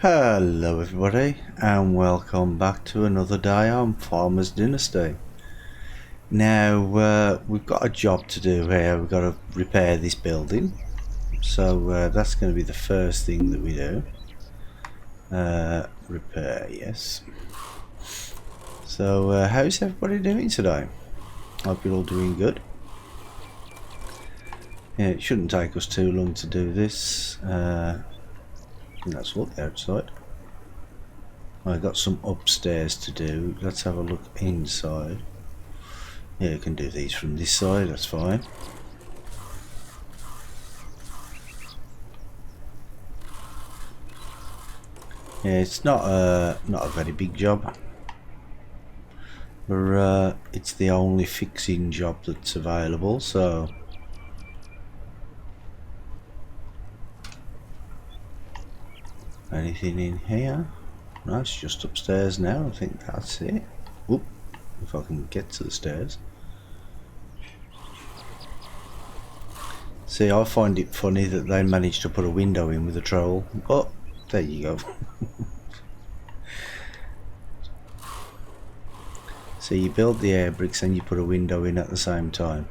Hello everybody and welcome back to another day on Farmer's Dynasty. Now we've got a job to do here. We've got to repair this building, so that's going to be the first thing that we do. Repair, yes. So how's everybody doing today? Hope you're all doing good. Yeah, it shouldn't take us too long to do this. Let's look outside. I've got some upstairs to do. Let's have a look inside. Yeah, you can do these from this side, that's fine. Yeah, it's not a very big job. But it's the only fixing job that's available, so anything in here? No, it's just upstairs now. I think that's it. Whoop, if I can get to the stairs. See, I find it funny that they managed to put a window in with a troll. Oh, there you go. So you build the air bricks and you put a window in at the same time.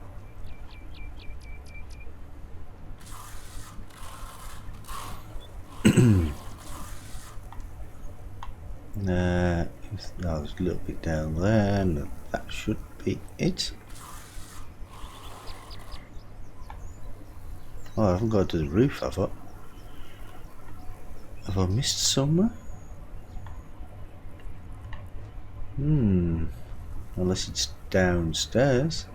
There's a little bit down there, and that should be it. Oh, I haven't got to the roof, have I? Have I missed somewhere? Unless it's downstairs.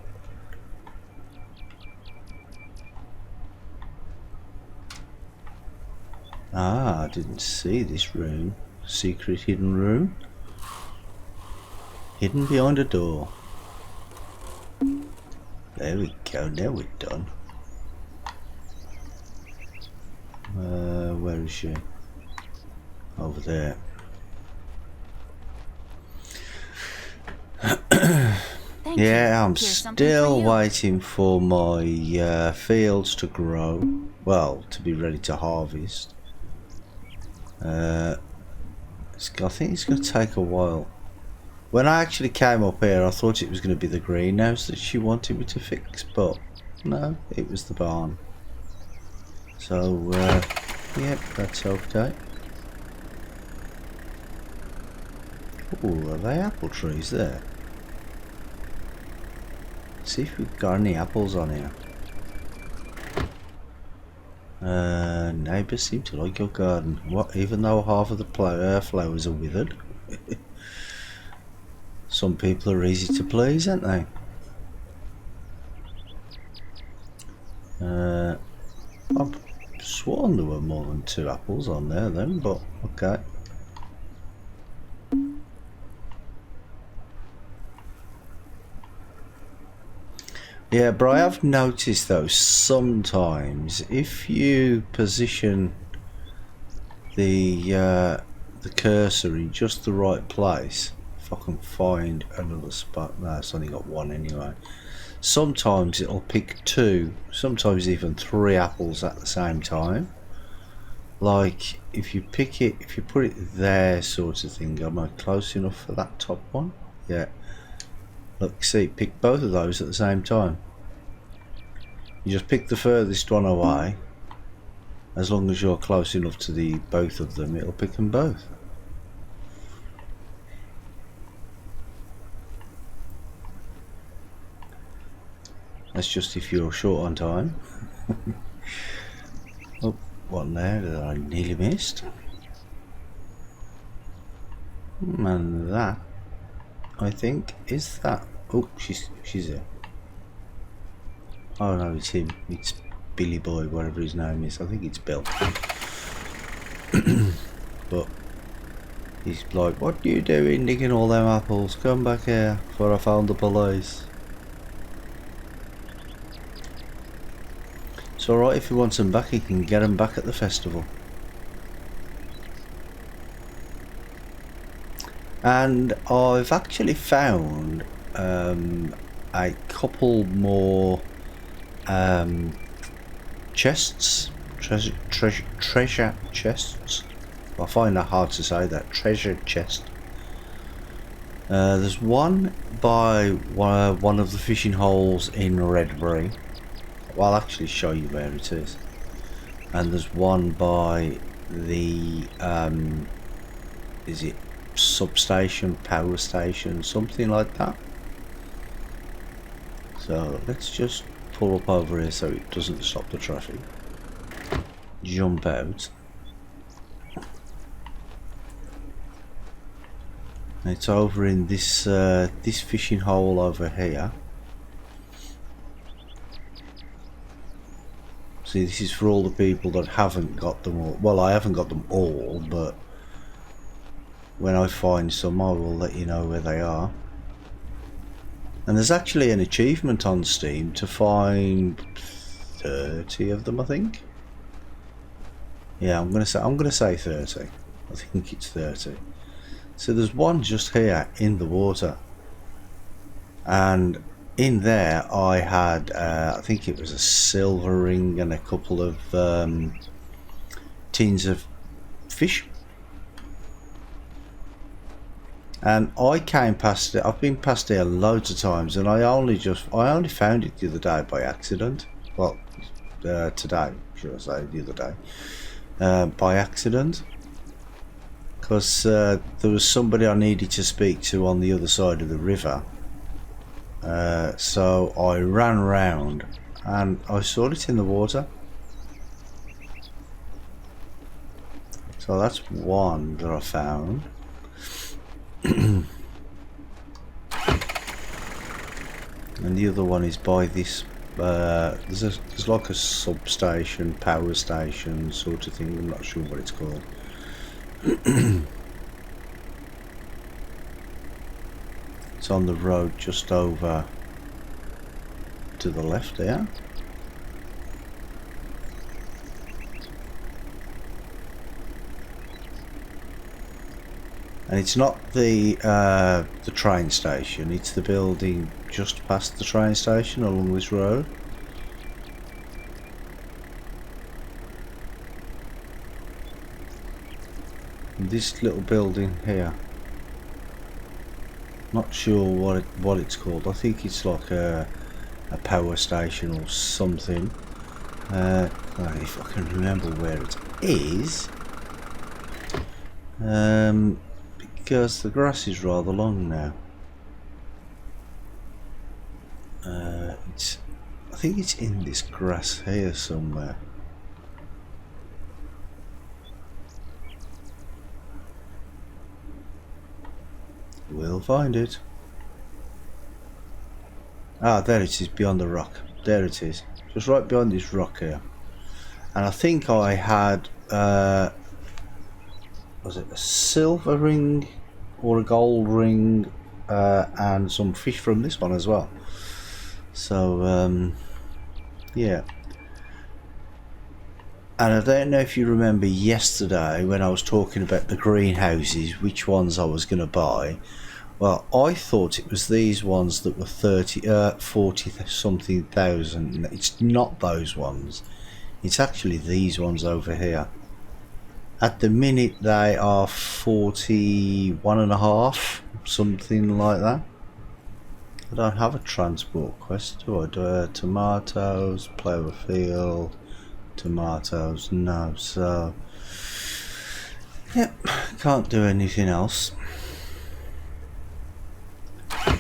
Ah, I didn't see this room. Secret hidden room. Hidden behind a door. There we go, now we're done. Where is she? Over there. Yeah, I'm still waiting for my fields to grow. Well, to be ready to harvest. I think it's going to take a while. When I actually came up here, I thought it was going to be the greenhouse that she wanted me to fix, but no, it was the barn. So, yep, that's okay. Oh, are they apple trees there? See if we've got any apples on here. Neighbours seem to like your garden. What? Even though half of the flowers are withered. Some people are easy to please, aren't they? I've sworn there were more than 2 apples on there then, but okay. Yeah, but I have noticed though, sometimes if you position the cursor in just the right place, if I can find another spot. No, it's only got 1 anyway. Sometimes it'll pick 2, sometimes even 3 apples at the same time. Like if you pick it, if you put it there, sort of thing. Am I close enough for that top one? Yeah. Look, see, pick both of those at the same time. You just pick the furthest one away. As long as you're close enough to the both of them, it'll pick them both. That's just if you're short on time. Oh, one there that I nearly missed. And that, I think, is that. Oh, she's there. Oh no, it's him. It's Billy Boy, whatever his name is. I think it's Bill. But he's like, "What are you doing digging all them apples? Come back here before I found the police." It's alright, if he wants them back, he can get them back at the festival. And I've actually found a couple more chests, treasure chests. I find that hard to say, that treasure chest. There's one by one of the fishing holes in Redbury. Well, I'll actually show you where it is. And there's one by the is it substation, power station, something like that. So let's just pull up over here so it doesn't stop the traffic. Jump out. It's over in this this fishing hole over here. See, this is for all the people that haven't got them all. Well, I haven't got them all, but when I find some, I will let you know where they are. And there's actually an achievement on Steam to find 30 of them, I think. Yeah, I'm gonna say 30. I think it's 30. So there's one just here in the water, and in there I had I think it was a silver ring and a couple of tins of fish. And I came past it. I've been past here loads of times, and I only found it the other day by accident. Well, today, should I say, the other day, by accident, because there was somebody I needed to speak to on the other side of the river. So I ran round and I saw it in the water. So that's one that I found. And the other one is by this there's like a substation, power station sort of thing. I'm not sure what it's called. It's on the road just over to the left there. And it's not the train station, it's the building just past the train station along this road. And this little building here, not sure what it's called. I think it's like a power station or something. If I can remember where it is. Because the grass is rather long now. I think it's in this grass here somewhere. We'll find it. Ah, there it is, beyond the rock. There it is, just right behind this rock here. And I think I had was it a silver ring or a gold ring, and some fish from this one as well. So yeah. And I don't know if you remember yesterday when I was talking about the greenhouses, which ones I was going to buy. Well, I thought it was these ones that were 40 something thousand. It's not those ones. It's actually these ones over here. At the minute they are 41.5, something like that. I don't have a transport quest, do I? Tomatoes, plough a field, tomatoes, no. So, yep, can't do anything else.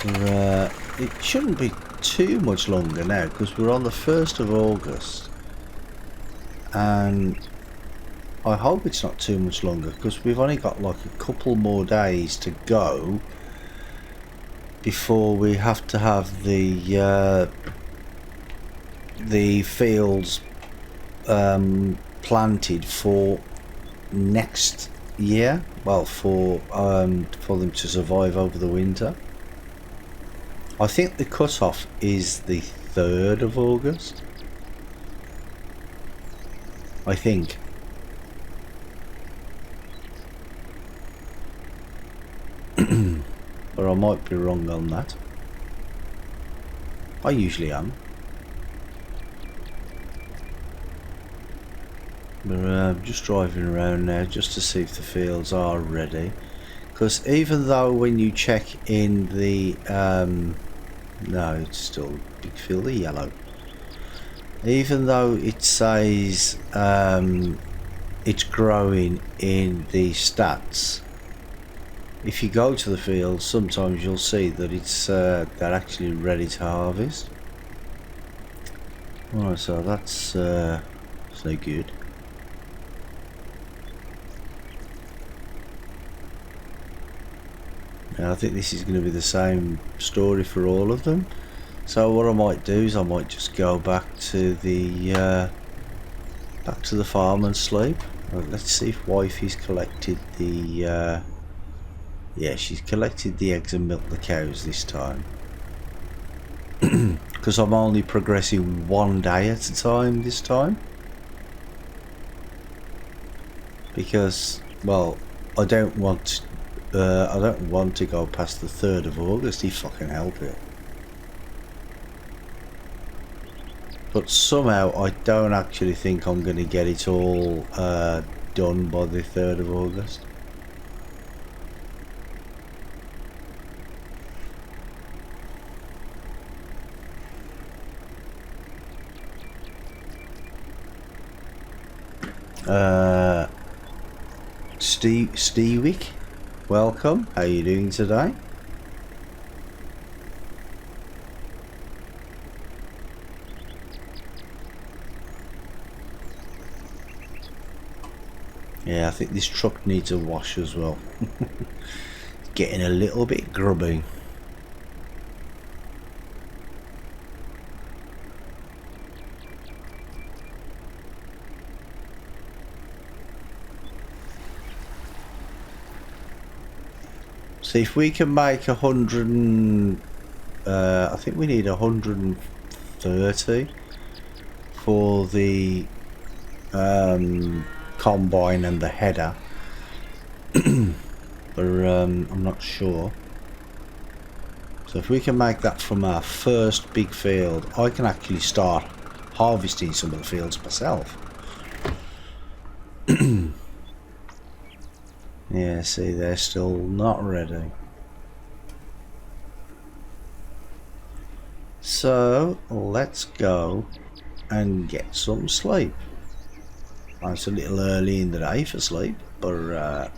It shouldn't be too much longer now because we're on the 1st of August, and I hope it's not too much longer because we've only got like a couple more days to go before we have to have the fields planted for next year. Well, for them to survive over the winter. I think the cut-off is the 3rd of August. I think. But I might be wrong on that. I usually am. But I'm just driving around now just to see if the fields are ready. Because even though when you check in the no, it's still a big field of yellow. Even though it says it's growing in the stats, if you go to the field, sometimes you'll see that it's they're actually ready to harvest. Alright, so that's no good. Now, I think this is going to be the same story for all of them. So what I might do is I might just go back to the farm and sleep. Well, let's see if wifey's collected the yeah, she's collected the eggs and milked the cows this time. Because I'm only progressing one day at a time this time. Because, well, I don't want to go past the 3rd of August, if fucking help it. But somehow I don't actually think I'm going to get it all done by the 3rd of August. Stewick, welcome. How are you doing today? Yeah, I think this truck needs a wash as well. Getting a little bit grubby. See if we can make 100. I think we need 130 for the combine and the header. But I'm not sure. So if we can make that from our first big field, I can actually start harvesting some of the fields myself. Yeah, see, they're still not ready. So let's go and get some sleep. It's a little early in the day for sleep, but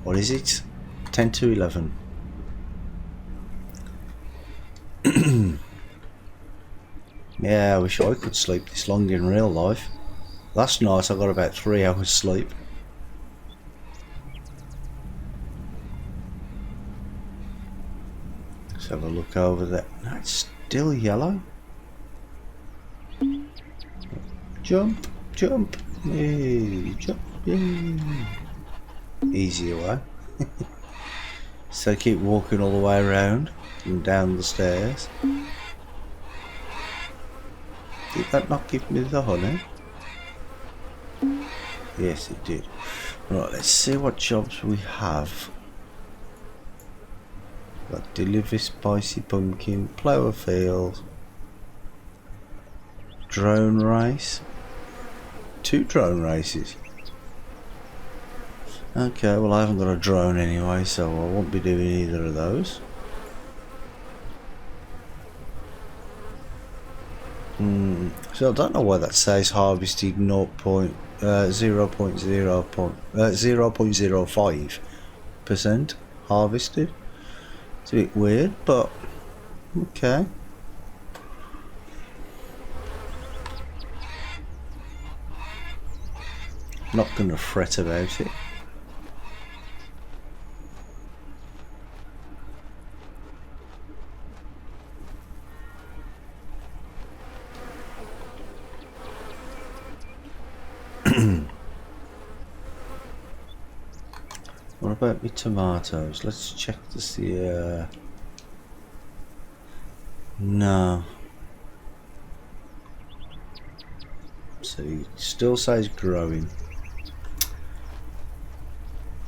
what is it? 10 to 11. Yeah, I wish I could sleep this long in real life. Last night I got about 3 hours sleep. Let's have a look over there. No, it's still yellow. Jump, jump, yay, jump, yay. Easy way. So keep walking all the way around and down the stairs. Did that not give me the honey? Yes, it did. Right, let's see what jobs we have. Got deliver spicy pumpkin, plough a field, drone race. 2 drone races. Okay, well I haven't got a drone anyway, so I won't be doing either of those. So I don't know why that says harvested 0.05% harvested. It's a bit weird, but okay. Not gonna fret about it. What about my tomatoes? Let's check to see. No. So it still says growing.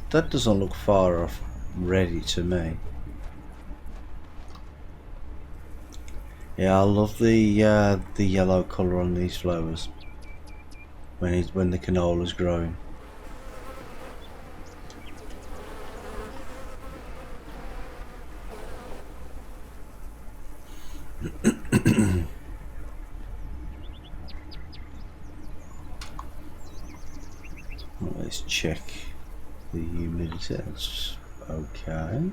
That doesn't look far off ready to me. Yeah, I love the yellow colour on these flowers. when the canola's growing. Let's check the humidity. That's okay.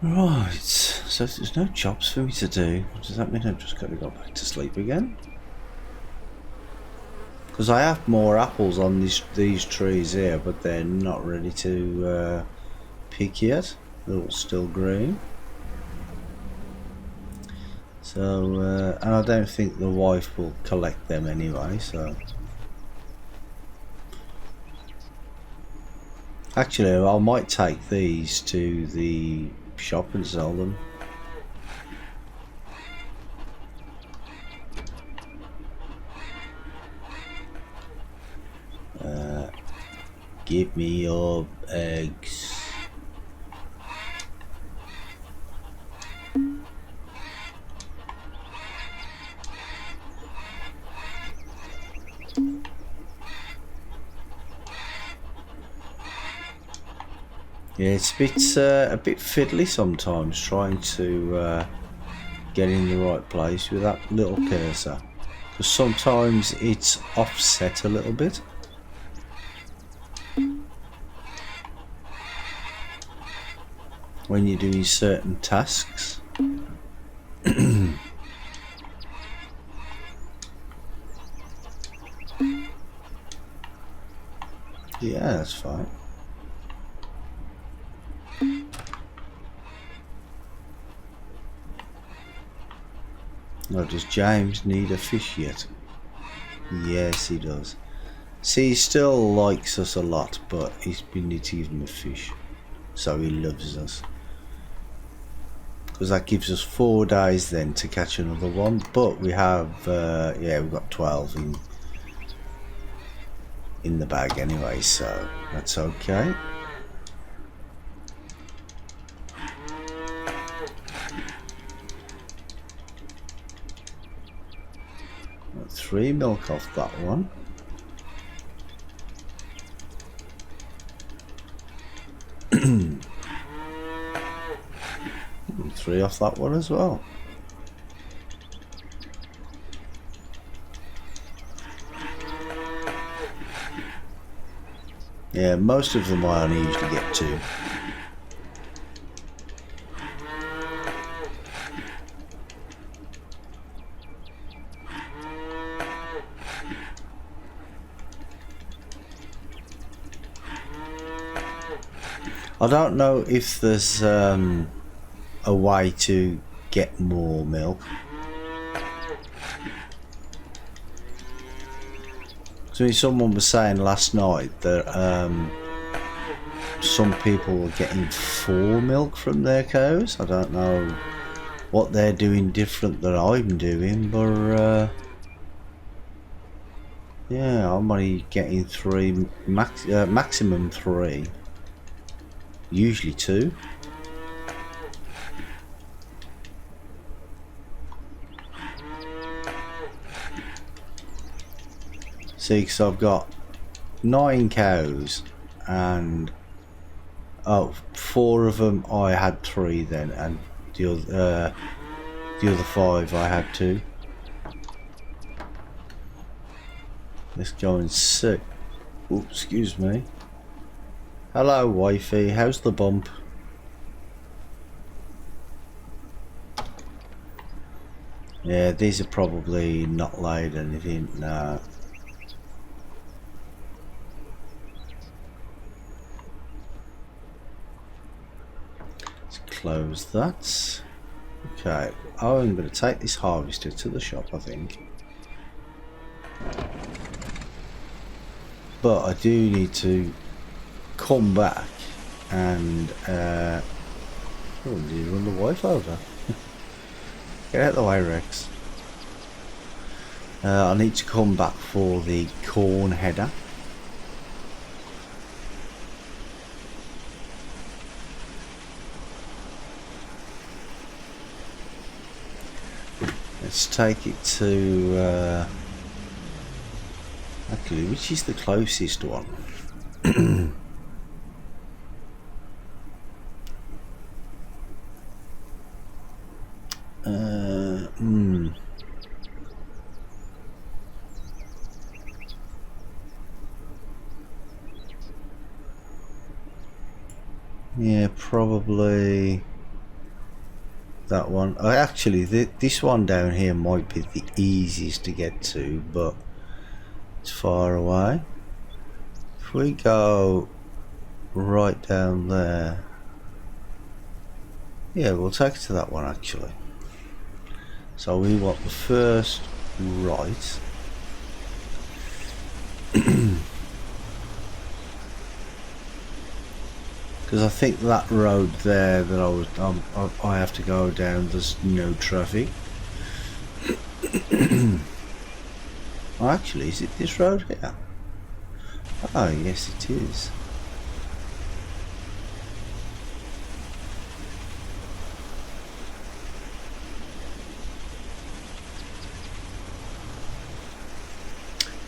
Right, so there's no jobs for me to do. Does that mean I've just got to go back to sleep again? Because I have more apples on these trees here, but they're not ready to pick yet. They're all still green. So, and I don't think the wife will collect them anyway, so... Actually, I might take these to the shop and sell them. Give me your eggs. Yeah, it's a bit fiddly sometimes trying to get in the right place with that little cursor, because sometimes it's offset a little bit. When you're doing certain tasks. Yeah, that's fine. Now, does James need a fish yet? Yes, he does. See, he still likes us a lot, but we need to give him a fish. So he loves us. Because that gives us 4 days then to catch another one. But we have, yeah, we've got 12 in the bag anyway, so that's okay. Got 3 milk off that one. And 3 off that one as well. Yeah, most of them I only usually get 2. I don't know if there's a way to get more milk. So someone was saying last night that some people were getting 4 milk from their cows. I don't know what they're doing different than I'm doing, but yeah, I'm only getting 3, maximum 3. Usually 2. See, because I've got 9 cows, and 4 of them I had 3 then, and the other 5 I had 2. Let's go and see. Oops, excuse me. Hello, wifey. How's the bump? Yeah, these are probably not laid anything. No. Let's close that. Okay. Oh, I'm going to take this harvester to the shop, I think. But I do need to come back and oh, did you run the wife over? Get out of the way, Rex. I need to come back for the corn header. Let's take it to actually, which is the closest one? Yeah, probably that one. Actually, this one down here might be the easiest to get to, but it's far away. If we go right down there, yeah, we'll take it to that one actually. So we want the first right. Because I think that road there that I have to go down, there's no traffic. Oh, actually, is it this road here? Oh, yes, it is.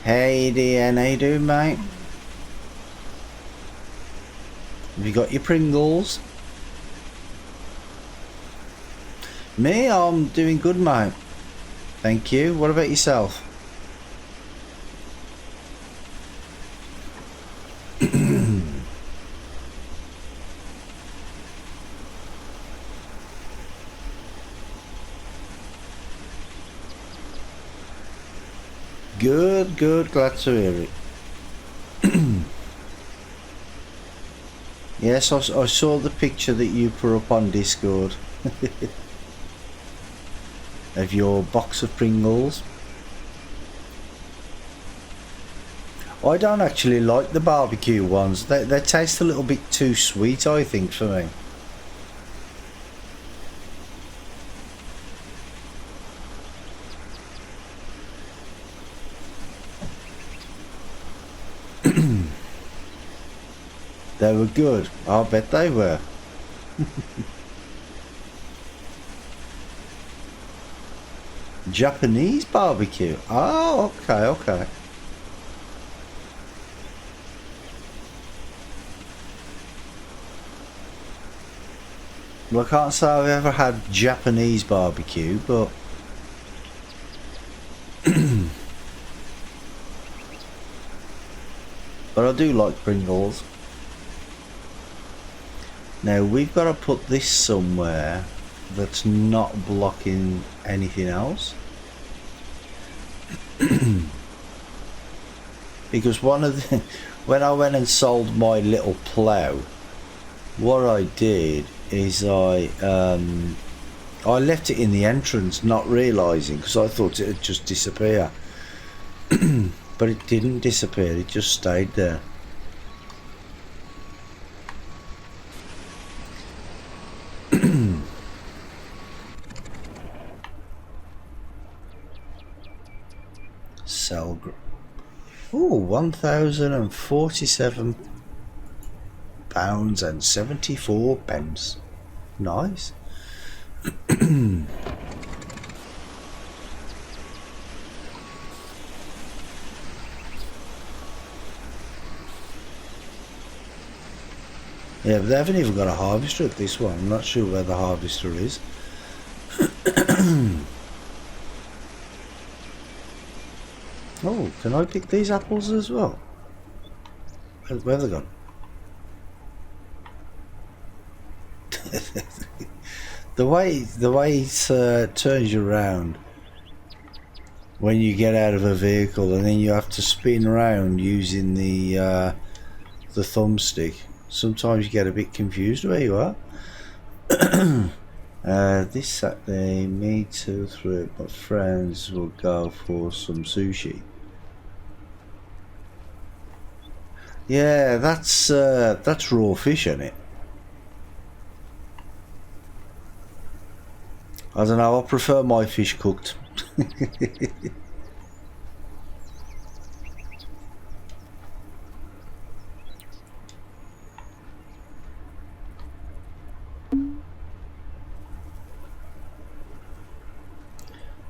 Hey, DN, how you doing, mate? Have you got your Pringles? Me, I'm doing good, mate. Thank you. What about yourself? Good, good. Glad to hear it. Yes, I saw the picture that you put up on Discord of your box of Pringles. I don't actually like the barbecue ones. They taste a little bit too sweet, I think, for me. They were good. I'll bet they were. Japanese barbecue. Oh, okay, okay. Well, I can't say I've ever had Japanese barbecue, but but I do like Pringles. Now we've got to put this somewhere that's not blocking anything else. Because one of the when I went and sold my little plough, what I did is I left it in the entrance, not realising, because I thought it would just disappear. But it didn't disappear, it just stayed there. Sell. Ooh, £1,047.74. Nice. Yeah, but they haven't even got a harvester at this one. I'm not sure where the harvester is. Oh, can I pick these apples as well? Where have they gone? the way it turns you around when you get out of a vehicle, and then you have to spin around using the thumbstick. Sometimes you get a bit confused where you are. This Saturday, me too, three of my friends will go for some sushi. Yeah, that's raw fish, isn't it? I don't know, I prefer my fish cooked.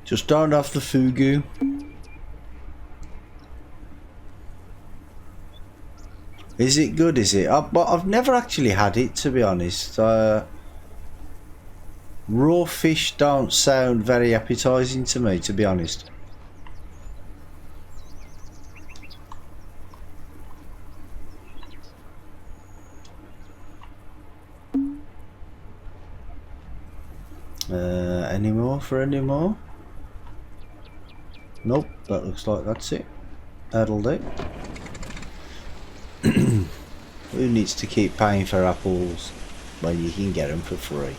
Just don't have the fugu. Is it good, is it? But I've never actually had it, to be honest. Raw fish don't sound very appetising to me, to be honest. Any more for any more? Nope, that looks like that's it. That'll do. Who needs to keep paying for apples when you can get them for free?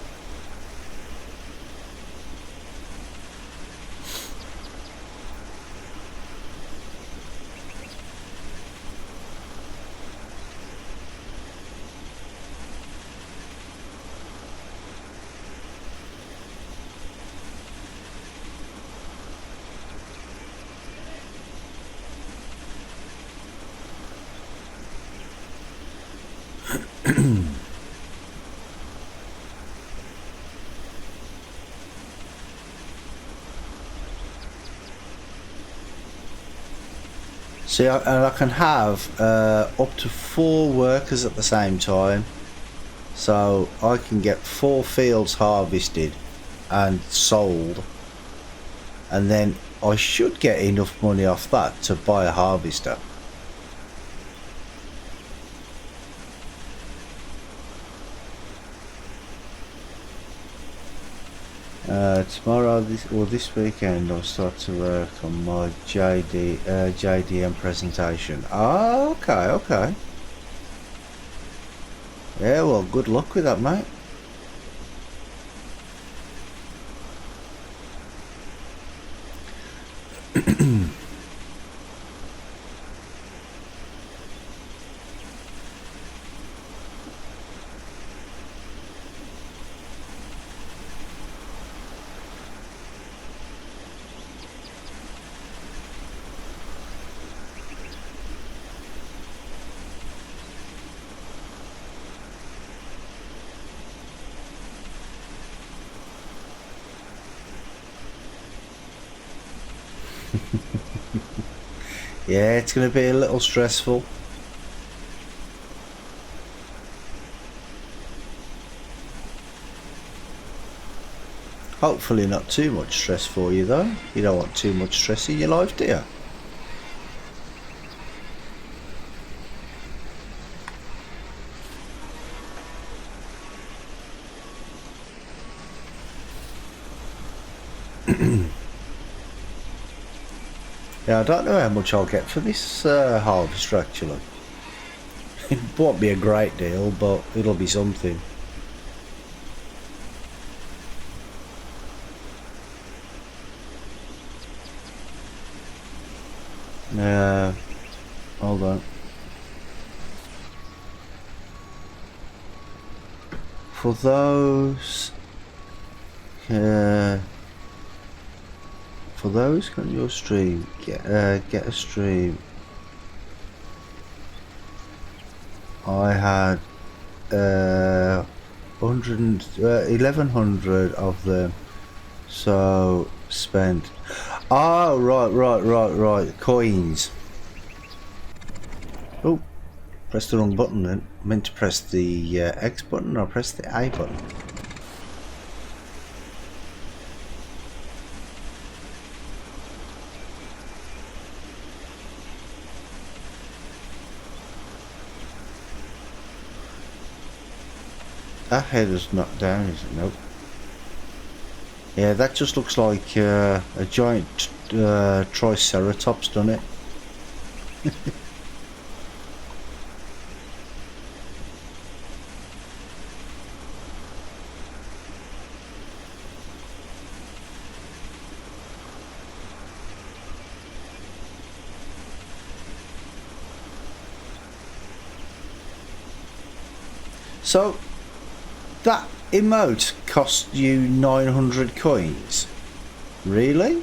See, I can have up to 4 workers at the same time, so I can get 4 fields harvested and sold, and then I should get enough money off that to buy a harvester. Tomorrow, this weekend, I'll start to work on my JDM presentation. Oh, okay. Yeah, well, good luck with that, mate. Yeah, it's going to be a little stressful. Hopefully not too much stress for you though. You don't want too much stress in your life, do you? Yeah, I don't know how much I'll get for this harvester actually. It won't be a great deal, but it'll be something. Hold on. For those on your stream, get a stream. I had 1100 of them, so spent. Oh, right, coins. Oh, pressed the wrong button then. I meant to press the X button, or press the A button. That header's not down, is it? Nope. Yeah, that just looks like a giant triceratops, doesn't it? So that emote cost you 900 coins? Really?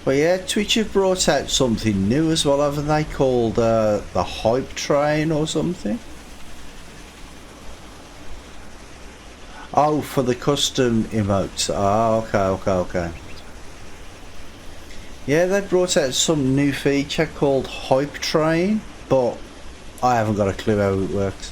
But yeah, Twitch have brought out something new as well, haven't they? Called the hype train or something. Oh, for the custom emotes. Ah, okay. Yeah, they brought out some new feature called hype train, but I haven't got a clue how it works.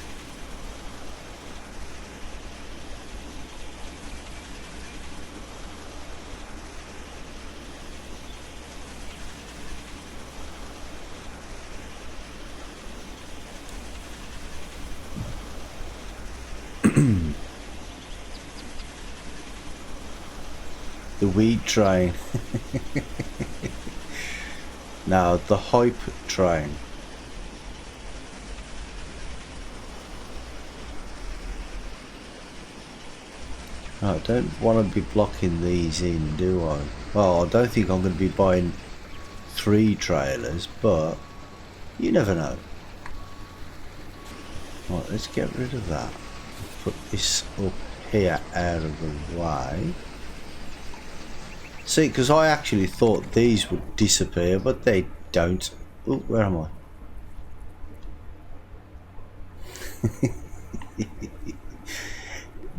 The weed train. No, the hype train. I don't want to be blocking these in, do I? Well, I don't think I'm going to be buying 3 trailers, but you never know. Right, let's get rid of that. Put this up here out of the way. See, because I actually thought these would disappear, but they don't. Oh, where am I?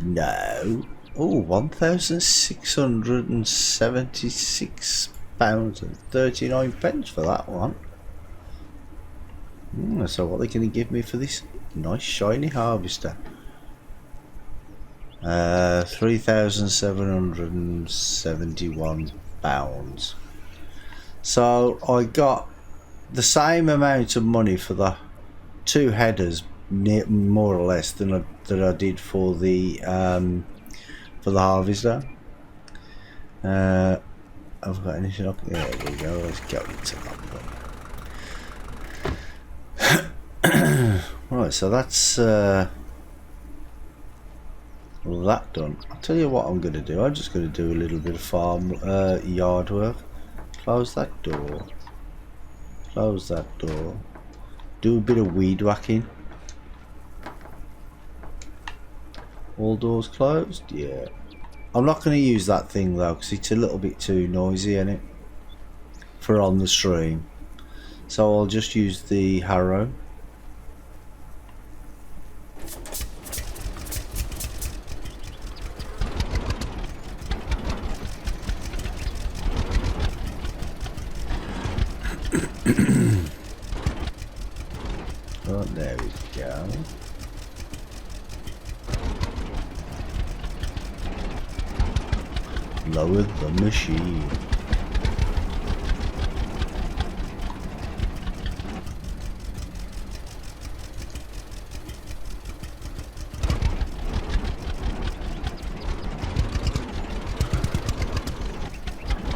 No. Oh, £1,676.39 for that one. So what are they going to give me for this nice shiny harvester? £3,771. So I got the same amount of money for the 2 headers, more or less, than I did for the harvester. I've got anything up there. There we go. Let's go into that one. Right, so that's that done. I'll tell you what I'm going to do. I'm just going to do a little bit of farm yard work. Close that door. Close that door. Do a bit of weed whacking. All doors closed? Yeah. I'm not going to use that thing though, because it's a little bit too noisy in it for on the stream. So I'll just use the harrow. Oh, there we go. Lower the machine.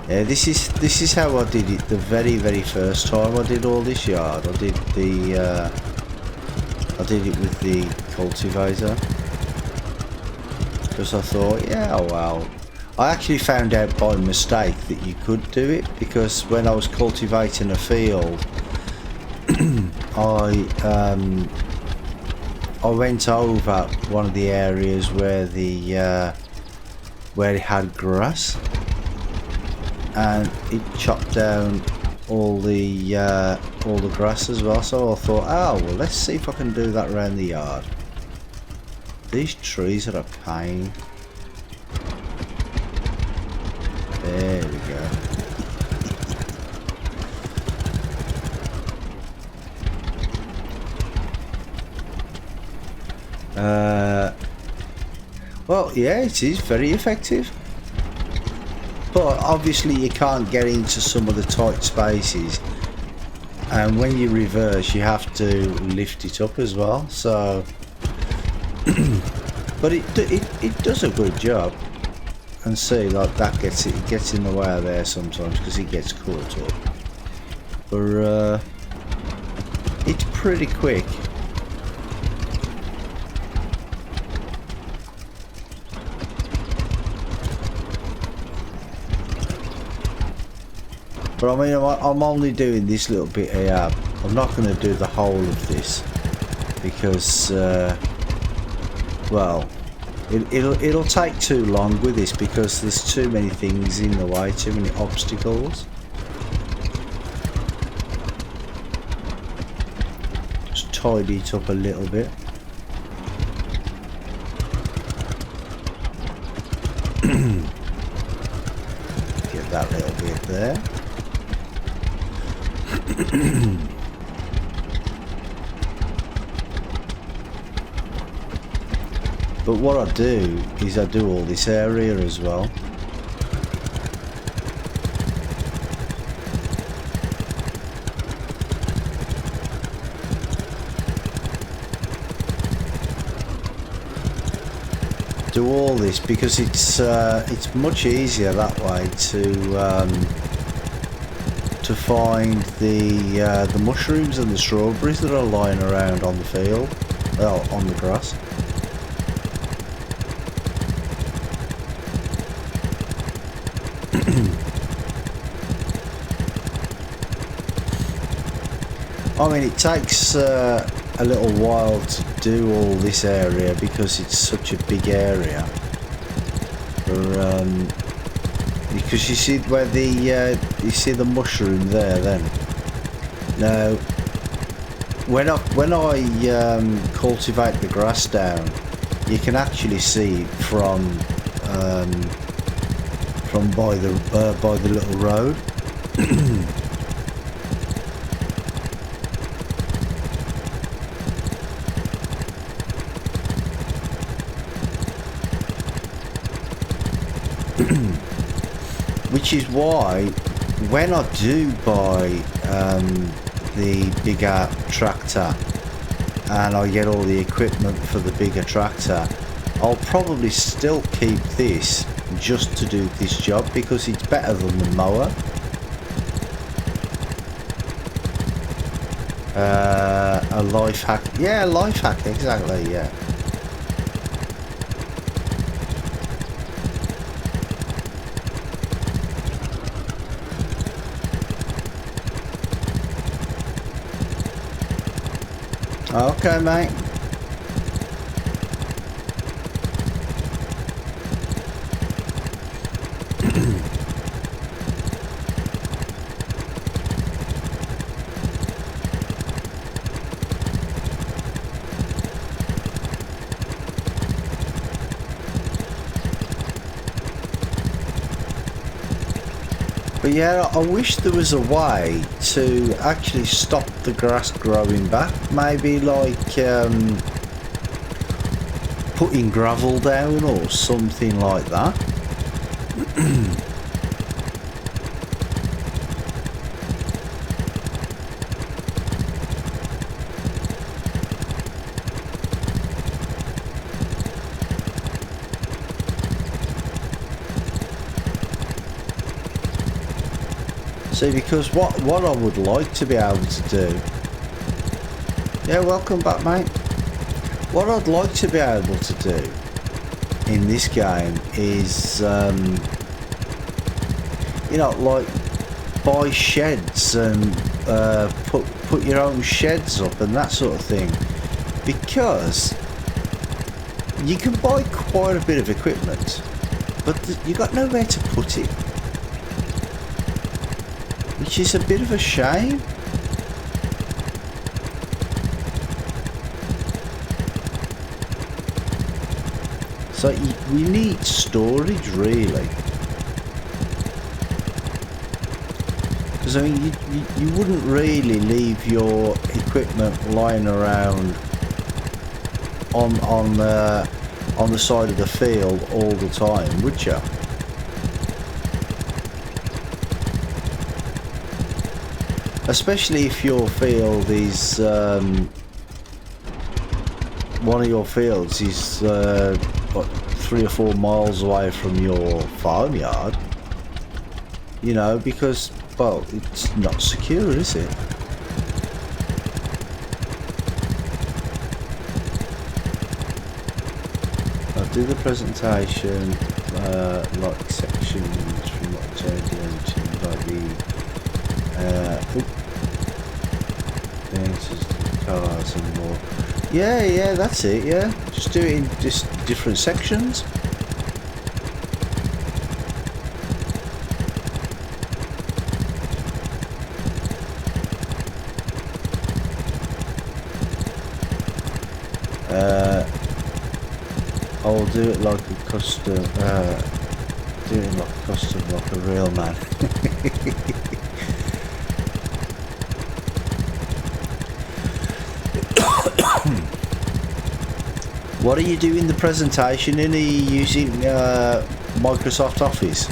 Yeah, this is how I did it the very first time I did all this yard. I did it with the cultivator because I thought, yeah, well, I actually found out by mistake that you could do it, because when I was cultivating a field, I went over one of the areas where where it had grass, and it chopped down all the grass as well. So I thought, oh well, let's see if I can do that around the yard. These trees are a pain. There we go. Well, yeah, it is very effective. But obviously you can't get into some of the tight spaces, and when you reverse you have to lift it up as well, so but it does a good job. And see, like that gets in the way of there sometimes because it gets caught up, but it's pretty quick. But I mean, I'm only doing this little bit here. I'm not going to do the whole of this because, well, it'll take too long with this because there's too many things in the way, too many obstacles. tidy it up a little bit. Get that little bit there. But what I do is I do all this area as well. Do all this because it's much easier that way to find the mushrooms and the strawberries that are lying around on the field, well, on the grass. I mean, it takes a little while to do all this area because it's such a big area. Because you see where you see the mushroom there. Then now, when I cultivate the grass down, you can actually see from by the little road. Which is why when I do buy the bigger tractor and I get all the equipment for the bigger tractor, I'll probably still keep this just to do this job because it's better than the mower. A life hack. Yeah, life hack, exactly, yeah. Okay, mate. But yeah, I wish there was a way to actually stop the grass growing back. Maybe like putting gravel down or something like that. See, because what I would like to be able to do... Yeah, welcome back, mate. What I'd like to be able to do in this game is, you know, like buy sheds and put your own sheds up and that sort of thing. Because you can buy quite a bit of equipment, but you got nowhere to put it. Which is a bit of a shame. So we need storage, really. Because I mean, you wouldn't really leave your equipment lying around on the side of the field all the time, would you? Especially if your field is one of your fields is what, 3 or 4 miles away from your farmyard, you know, because, well, it's not secure, is it? I'll do the presentation, like sections from what I turned into, like the cars and more. Yeah, that's it, yeah. Just do it in just different sections. I'll do it like a custom, do it like custom, like a real man. What are you doing the presentation in? Are you using Microsoft Office?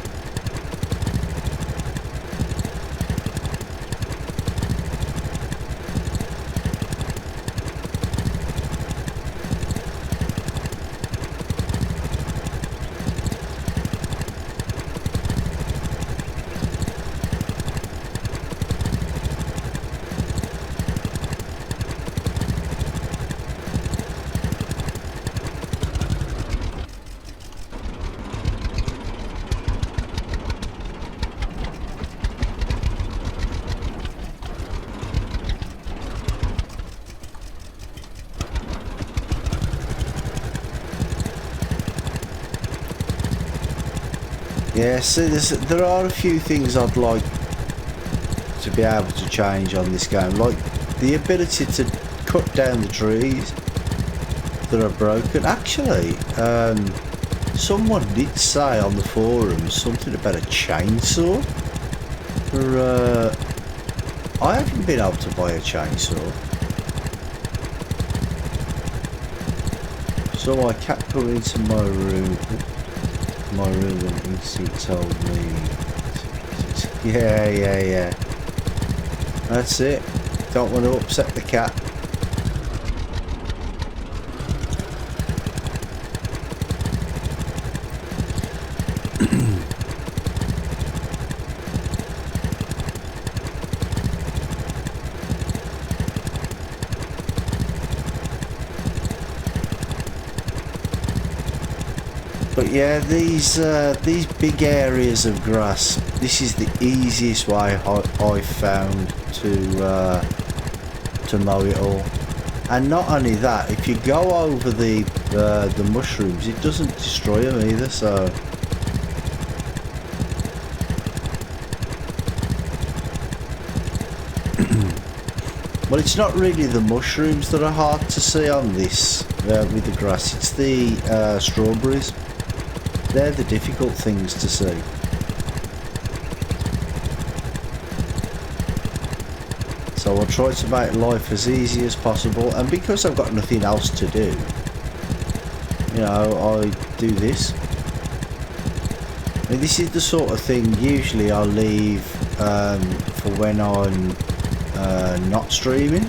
Yeah, so there are a few things I'd like to be able to change on this game, like the ability to cut down the trees that are broken. Actually, someone did say on the forums something about a chainsaw. I haven't been able to buy a chainsaw, so I kept coming into my room and instinct told me yeah, that's it, don't want to upset the cat. But yeah, these big areas of grass, this is the easiest way I've found to mow it all. And not only that, if you go over the mushrooms, it doesn't destroy them either. So well, it's not really the mushrooms that are hard to see on this with the grass. It's the strawberries. They're the difficult things to see. So I'll try to make life as easy as possible, and because I've got nothing else to do, you know, I do this. I mean, this is the sort of thing usually I'll leave for when I'm not streaming.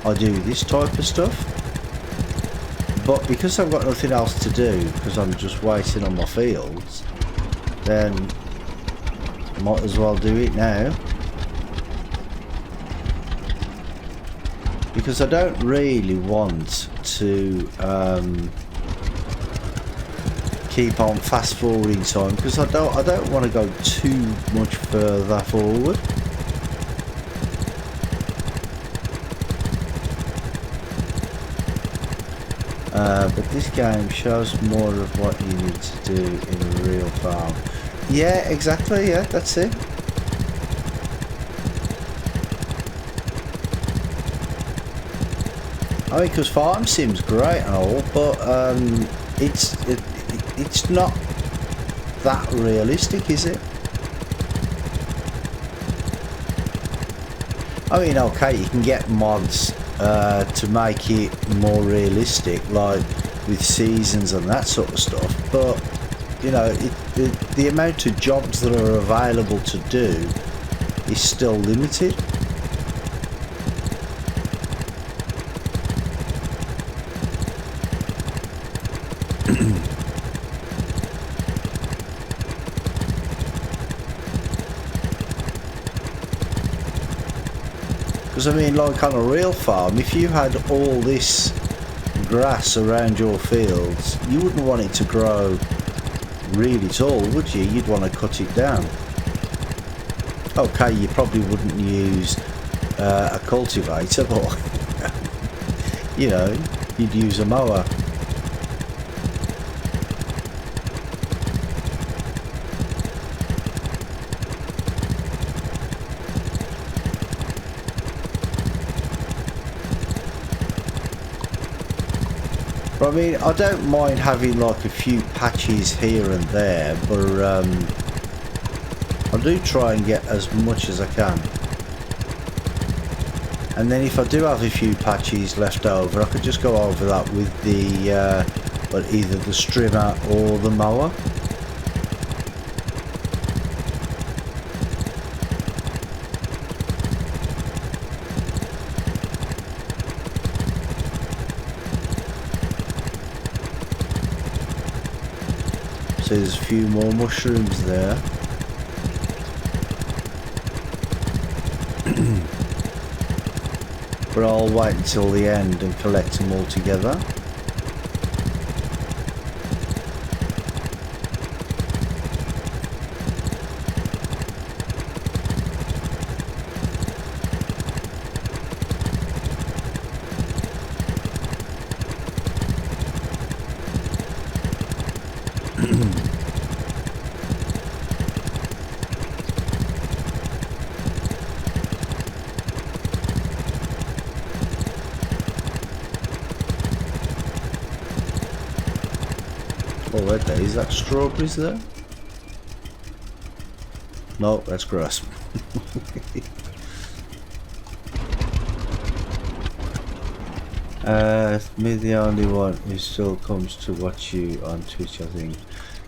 I do this type of stuff. But because I've got nothing else to do, because I'm just waiting on my fields, then I might as well do it now. Because I don't really want to keep on fast forwarding time, because I don't want to go too much further forward. But this game shows more of what you need to do in a real farm. Yeah, exactly, yeah, that's it. I mean, because farm sim's great and all, but it's not that realistic, is it? I mean, okay, you can get mods to make it more realistic, like with seasons and that sort of stuff, but you know, the amount of jobs that are available to do is still limited. Because I mean, like on a real farm, if you had all this grass around your fields, you wouldn't want it to grow really tall, would you? You'd want to cut it down. Okay, you probably wouldn't use a cultivator, but you know, you'd use a mower. I mean, I don't mind having like a few patches here and there, but I do try and get as much as I can. And then if I do have a few patches left over, I could just go over that with the but either the strimmer or the mower. So there's a few more mushrooms there. But I'll wait until the end and collect them all together. Oh, right there. Is that strawberries there? No, that's grass. Me the only one who still comes to watch you on Twitch, I think.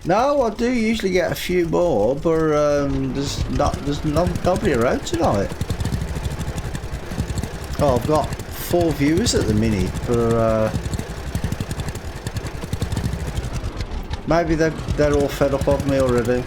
No, I do usually get a few more, but there's nobody around tonight. Oh, I've got 4 viewers at the minute, but maybe they're all fed up of me already.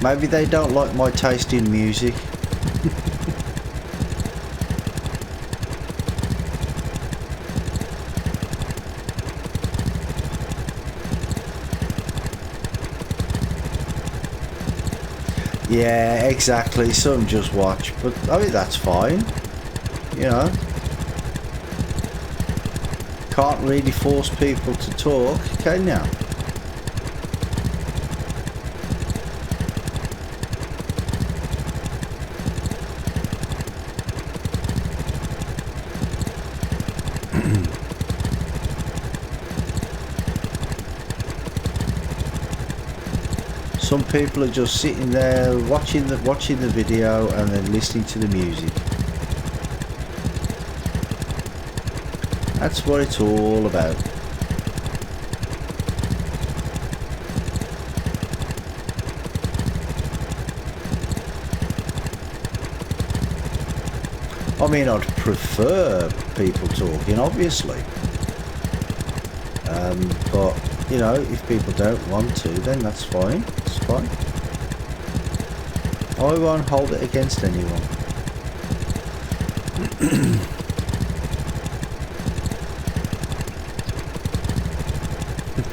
Maybe they don't like my taste in music. Yeah, exactly. Some just watch, but I mean that's fine. You know, can't really force people to talk, can ya? Some people are just sitting there watching the video and then listening to the music. That's what it's all about. I mean, I'd prefer people talking, obviously. But, you know, if people don't want to, then that's fine. It's fine. I won't hold it against anyone.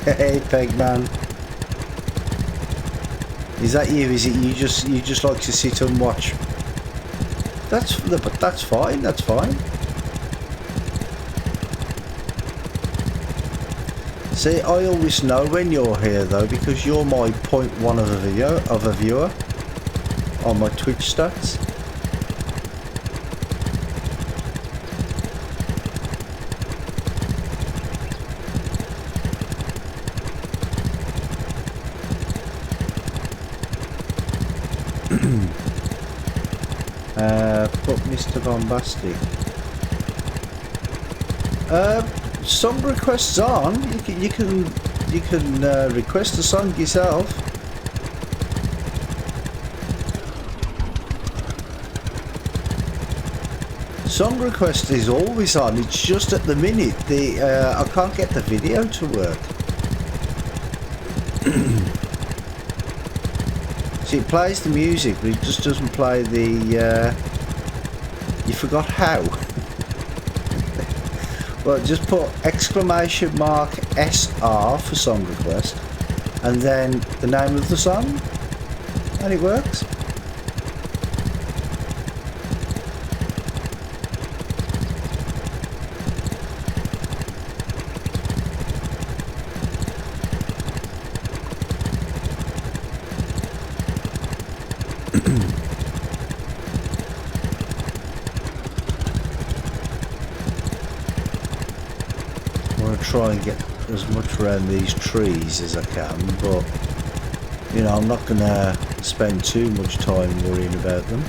Hey, Pegman. Is that you? Is it you just like to sit and watch? That's fine. That's fine. See, I always know when you're here though, because you're my 0.1 of a viewer on my Twitch stats. Put Mr. Bombastic. Song requests on. You can request a song yourself. Song request is always on. It's just at the minute I can't get the video to work. See, it plays the music, but it just doesn't play the. You forgot how. Well, just put !SR for song request, and then the name of the song, and it works. want to try and get as much around these trees as I can, but you know, I'm not going to spend too much time worrying about them.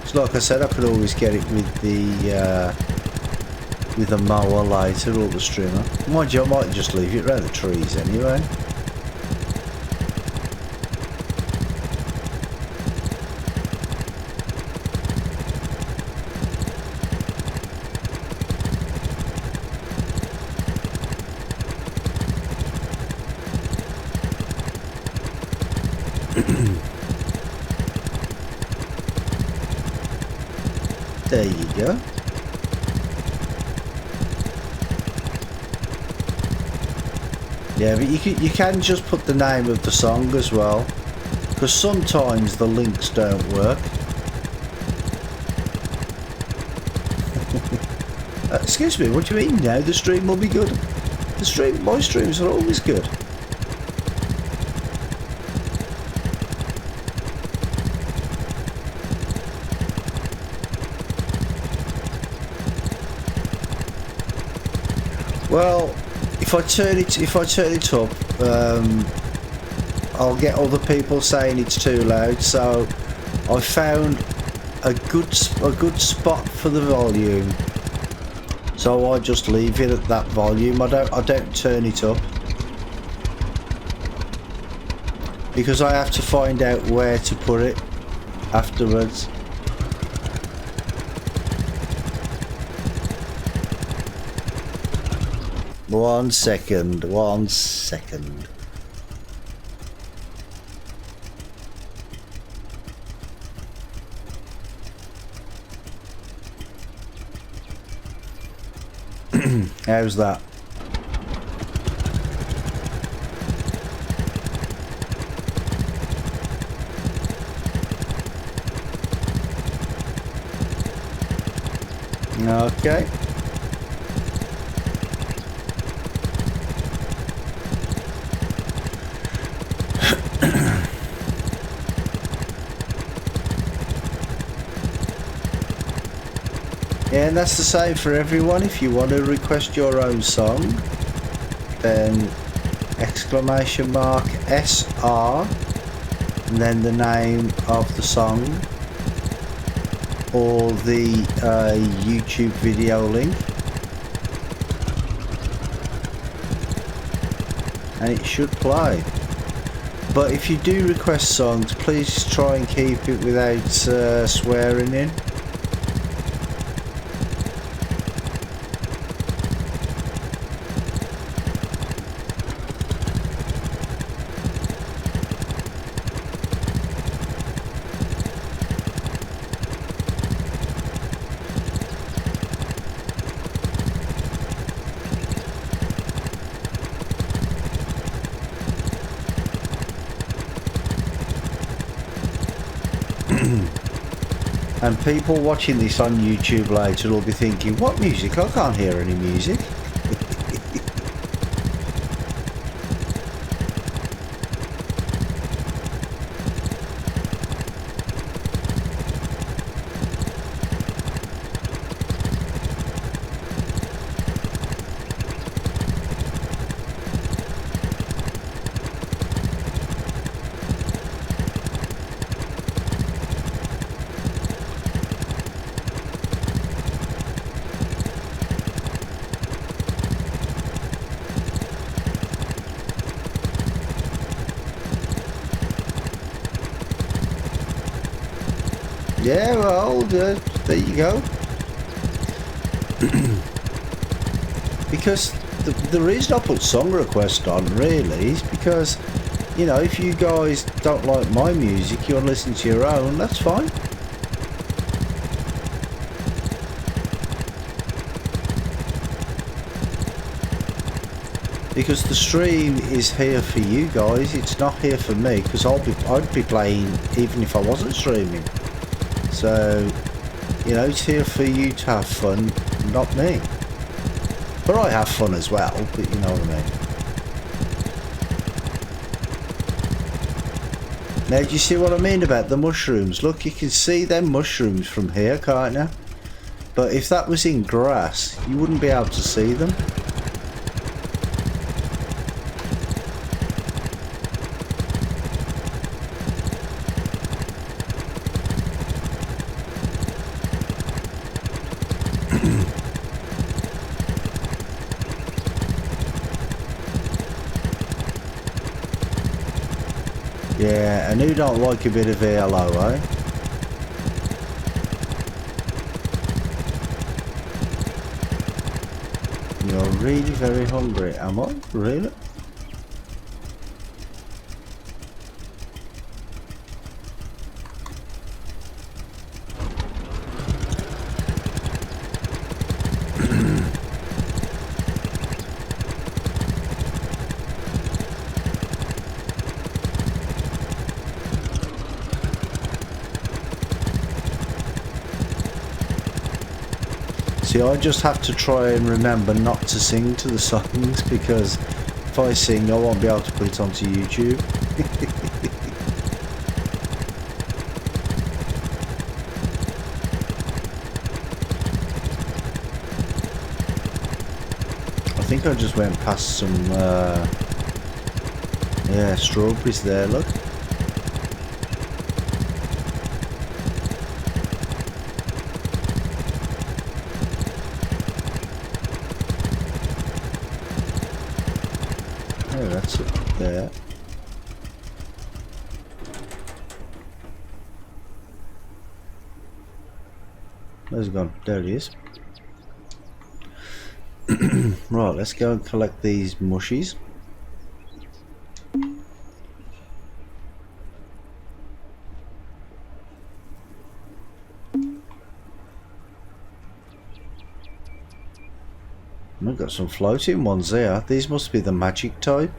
So like I said, I could always get it with the mower later, or the strimmer. Mind you, I might just leave it around the trees anyway. There you go. Yeah, but you can just put the name of the song as well, because sometimes the links don't work. Excuse me, what do you mean now the stream will be good? My streams are always good. Well, if I turn it up, I'll get other people saying it's too loud. So I found a good spot for the volume. So I just leave it at that volume. I don't turn it up, because I have to find out where to put it afterwards. One second. How's that? Okay. Yeah, and that's the same for everyone. If you want to request your own song, then exclamation mark SR and then the name of the song or the YouTube video link, and it should play. But if you do request songs, please try and keep it without swearing in. And people watching this on YouTube later will be thinking, what music? I can't hear any music. Yeah, well, there you go. Because the reason I put song request on really is because, you know, if you guys don't like my music, you want to listen to your own, that's fine. Because the stream is here for you guys, it's not here for me, because I'd be playing even if I wasn't streaming. So, you know, it's here for you to have fun, not me. But I have fun as well, but you know what I mean. Now, do you see what I mean about the mushrooms? Look, you can see them mushrooms from here, can't you? But if that was in grass, you wouldn't be able to see them. Yeah, and who don't like a bit of ELO, eh? You're really very hungry, am I? Really? See, I just have to try and remember not to sing to the songs, because if I sing, I won't be able to put it onto YouTube. I think I just went past some, yeah, strawberries there, look. Yeah, that's it there. Where's it gone? There it is. Right, let's go and collect these mushies. We've got some floating ones there. These must be the magic type.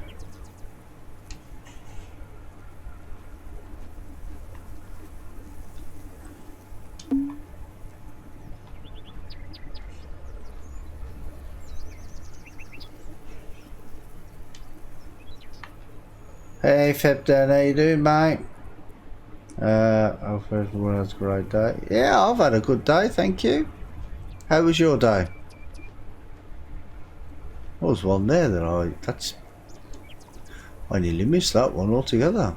Hey Febden, how you doing, mate? Hope everyone has a great day. Yeah, I've had a good day, thank you. How was your day? There was one there that I nearly missed that one altogether.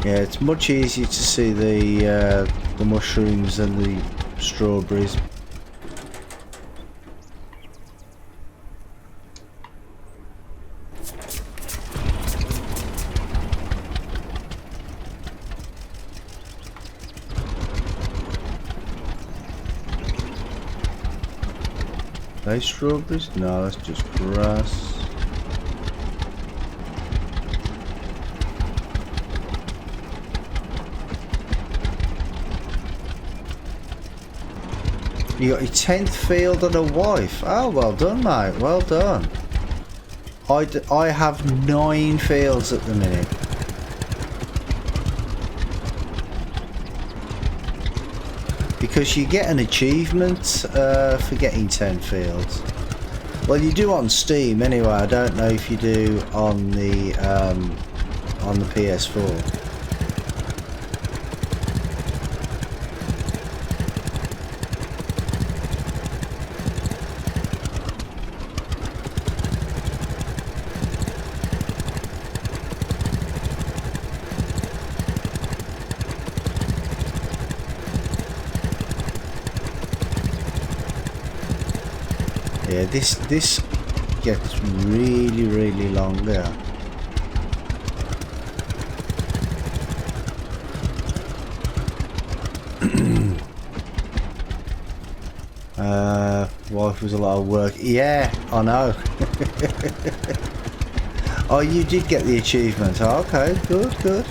Yeah, it's much easier to see the mushrooms and the strawberries. Are they strawberries? No, that's just grass. You got your 10th field and a wife. Oh, well done, mate. Well done. I have 9 fields at the minute. Because you get an achievement for getting 10 fields. Well, you do on Steam anyway. I don't know if you do on the PS4. Yeah, this gets really long there. Wife was a lot of work. Yeah, I know. Oh, you did get the achievement. Oh, okay, good.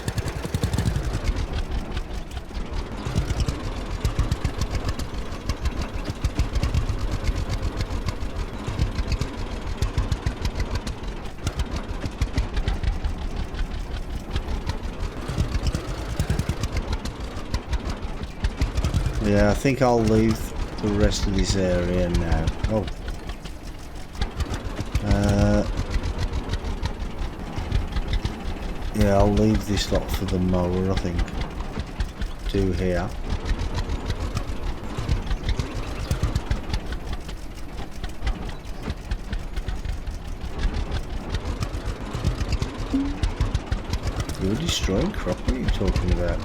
Yeah, I think I'll leave the rest of this area now. Oh. Yeah, I'll leave this lot for the mower, I think. Do here. destroying crop. What are you talking about?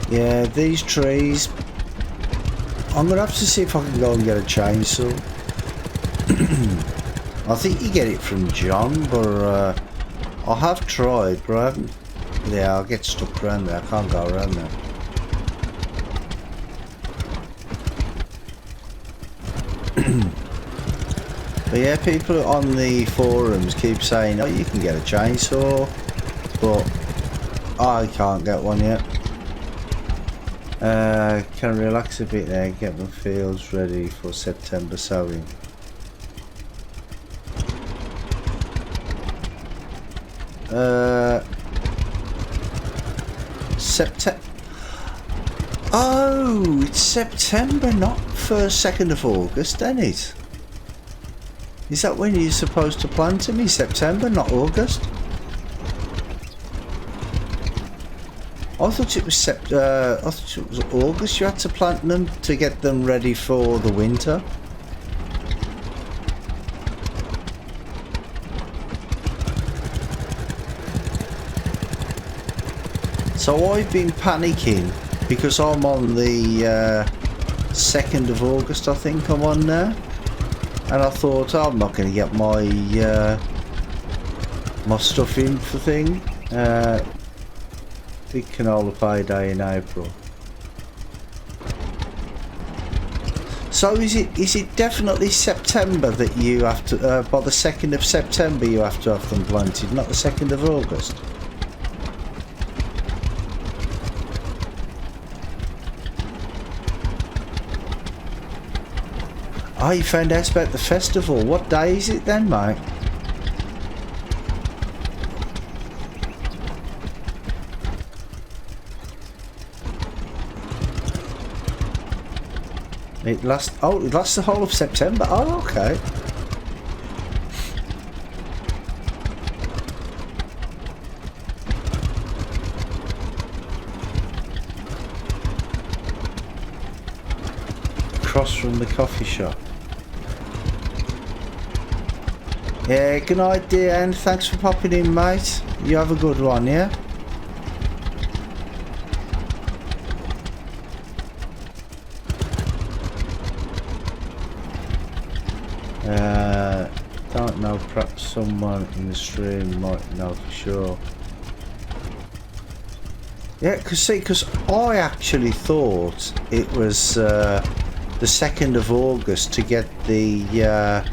Yeah, these trees. I'm gonna have to see if I can go and get a chainsaw. I think you get it from John, but I have tried, but I haven't. Yeah, I'll get stuck around there. I can't go around there. But yeah, people on the forums keep saying, oh, you can get a chainsaw, but I can't get one yet. Can relax a bit there, get my fields ready for September sowing. September. Oh, it's September, not 2nd of August, then it? Is that when you're supposed to plant them? September, not August? I thought it was I thought it was August. You had to plant them to get them ready for the winter. So I've been panicking because I'm on the 2nd of August. I think I'm on there, and I thought, oh, I'm not going to get my my stuff in for thing. Big canola payday in April. So is it definitely September that you have to by the 2nd of September you have to have them planted, not the 2nd of August? Oh, you found out about the festival. What day is it then, mate? It lasts the whole of September. Oh, okay. Across from the coffee shop. Yeah, good night, dear, and thanks for popping in, mate. You have a good one, yeah? Don't know, perhaps someone in the stream might know for sure. Yeah, because I actually thought it was the 2nd of August to get the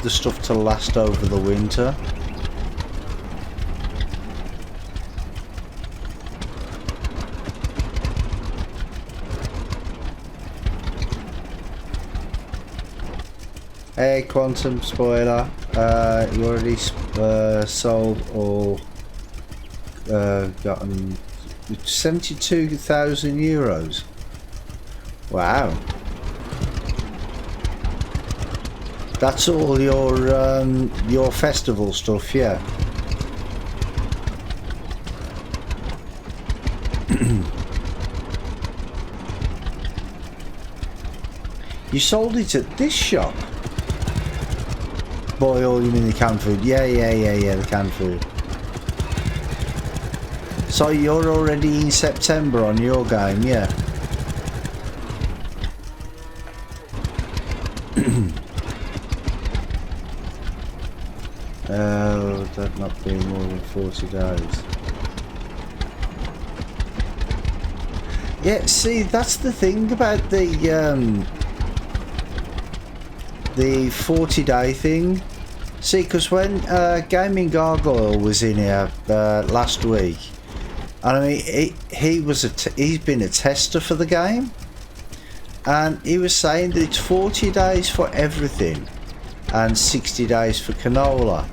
stuff to last over the winter. Hey, Quantum Spoiler, you already sold or gotten 72,000 euros. Wow. That's all your festival stuff, yeah. You sold it at this shop? Boy, all you mean the canned food? Yeah, the canned food. So you're already in September on your game, yeah? Oh, that not being more than 40 days. Yeah, see, that's the thing about the 40-day thing. See, because when Gaming Gargoyle was in here last week, and I mean, he's been a tester for the game, and he was saying that it's 40 days for everything and 60 days for canola.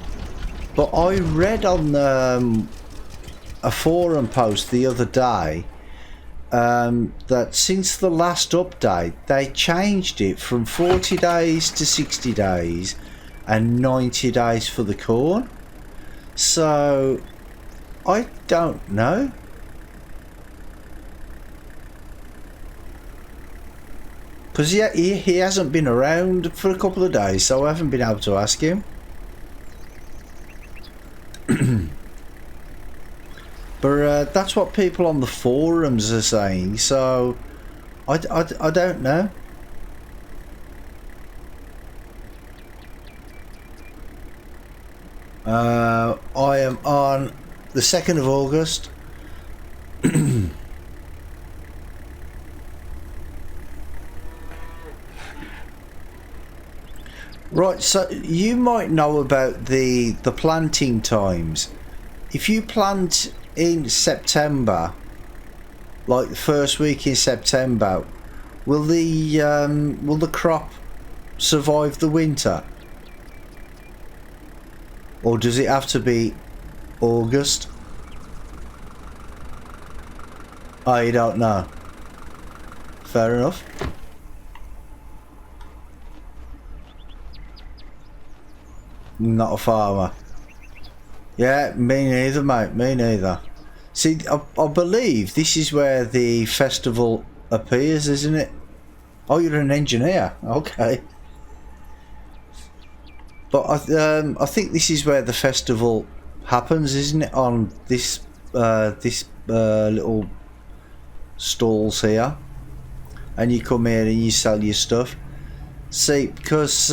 But I read on a forum post the other day that since the last update, they changed it from 40 days to 60 days and 90 days for the corn. So, I don't know. Because he hasn't been around for a couple of days, so I haven't been able to ask him. But that's what people on the forums are saying, so I don't know. I am on the 2nd of August. Right, so you might know about the planting times. If you plant in September, like the first week in September, will the crop survive the winter? Or does it have to be August? Oh, you don't know. Fair enough. Not a farmer. Yeah, me neither, mate. Me neither. See, I believe this is where the festival appears, isn't it? Oh, you're an engineer. Okay. But I think this is where the festival happens, isn't it? On this little stalls here, and you come here and you sell your stuff. See, because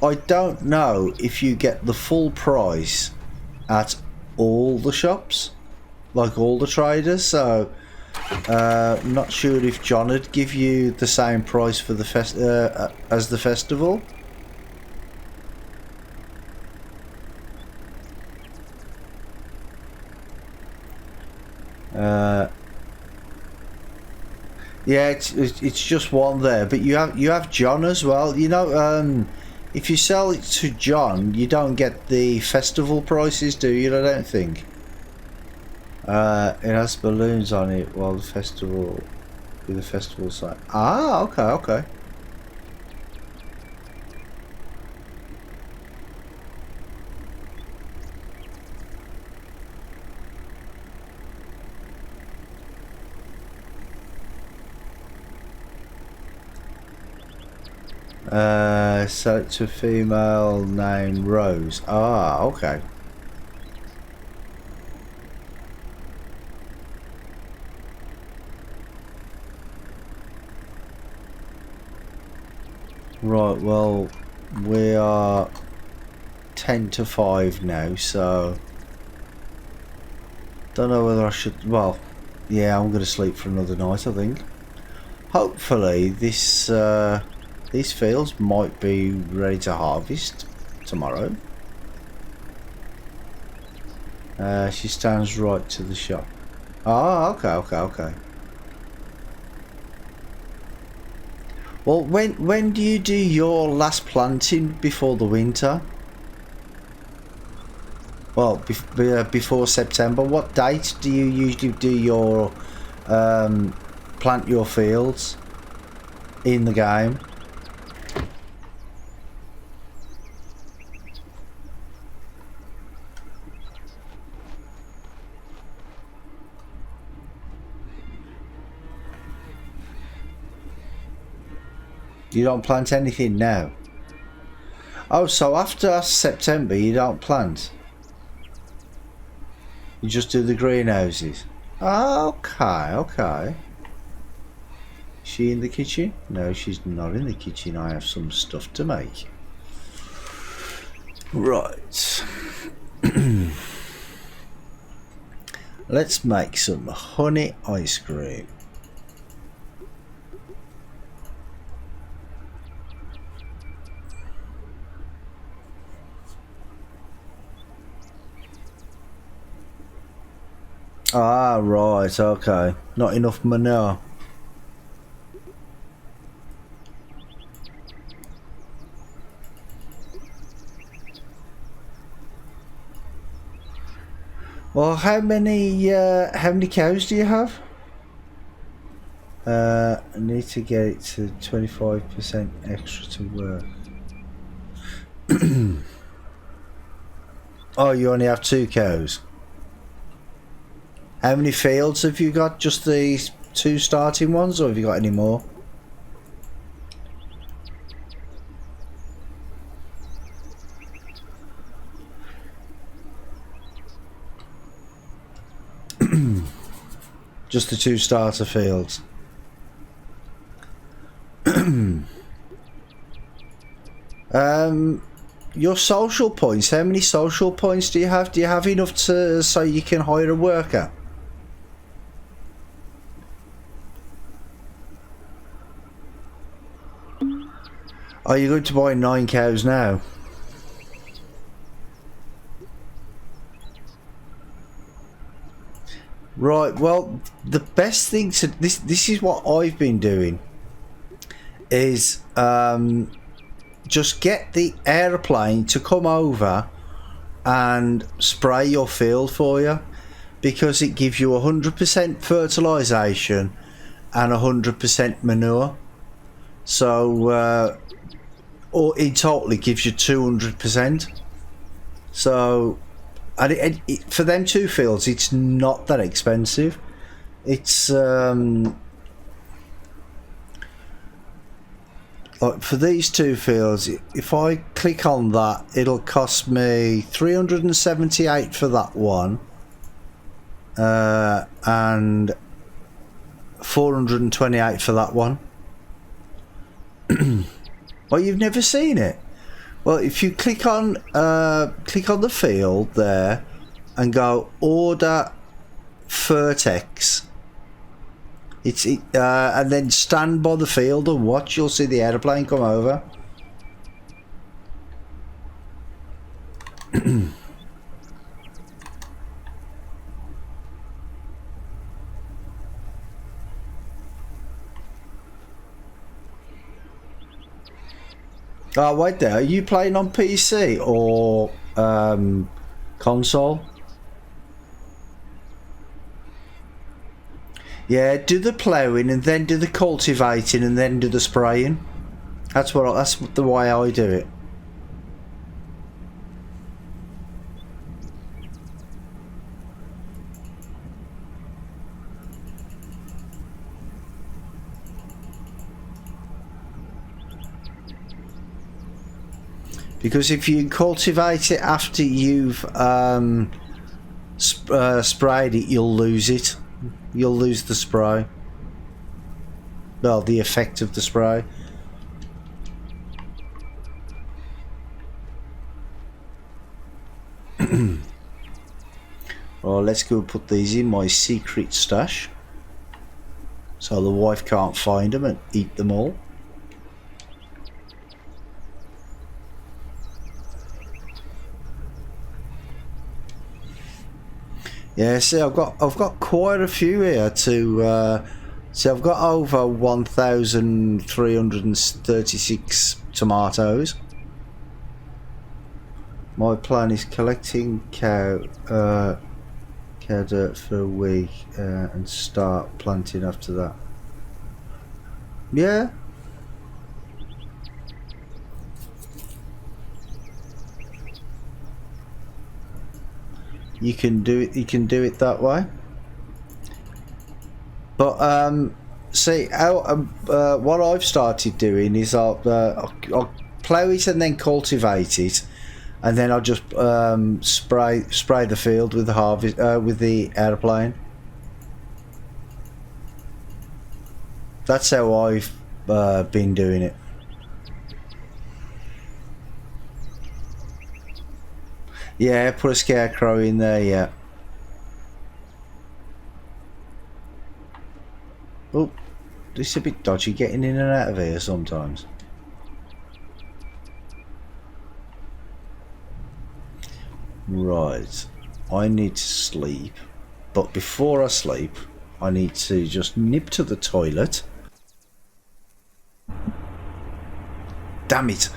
I don't know if you get the full price at all the shops, like all the traders, so I'm not sure if John would give you the same price for the as the festival. Yeah, it's just one there, but you have John as well. You know, if you sell it to John, you don't get the festival prices, do you? I don't think. It has balloons on it while the festival, with the festival site. Ah, okay, okay. Sell it to a female named Rose. Ah, okay. Right, well, we are 10 to 5 now, so don't know whether I should, well, yeah, I'm going to sleep for another night, I think. Hopefully this these fields might be ready to harvest tomorrow. She stands right to the shop. Ah, okay, okay, okay. Well, when do you do your last planting before the winter? Well, before September. What date do you usually do your plant your fields in the game? You don't plant anything now? Oh, so after September you don't plant? You just do the greenhouses? Okay, okay. Is she in the kitchen? No, she's not in the kitchen. I have some stuff to make. Right. Let's make some honey ice cream. Ah, right, okay. Not enough manure. Well, how many cows do you have? I need to get it to 25% extra to work. Oh, you only have 2 cows. How many fields have you got? Just the 2 starting ones, or have you got any more? Just the 2 starter fields. Your social points. How many social points do you have? Do you have enough to so you can hire a worker? Are you going to buy 9 cows now? Right. Well, the best thing to this is what I've been doing. Is just get the aeroplane to come over and spray your field for you, because it gives you 100% fertilisation and 100% manure. So, or in total, it gives you 200%. So, and for them 2 fields, it's not that expensive. It's like for these 2 fields, if I click on that, it'll cost me 378 for that one, and 428 for that one. Well, you've never seen it. Well, if you click on the field there and go order Vertex, and then stand by the field and watch. You'll see the aeroplane come over. Oh, wait there. Are you playing on PC or console? Yeah, do the ploughing and then do the cultivating and then do the spraying. That's the way I do it. Because if you cultivate it after you've sprayed it, you'll lose it. You'll lose the spray. Well, the effect of the spray. Well, let's go put these in my secret stash, so the wife can't find them and eat them all. Yeah, see, I've got quite a few here to. See, I've got over 1,336 tomatoes. My plan is collecting cow dirt for a week and start planting after that. Yeah. You can do it. You can do it that way. But see, what I've started doing is I'll plough it and then cultivate it, and then I'll just spray the field with the with the aeroplane. That's how I've been doing it. Yeah, put a scarecrow in there, yeah. Oh, this is a bit dodgy getting in and out of here sometimes. Right, I need to sleep, but before I sleep, I need to just nip to the toilet. Damn it!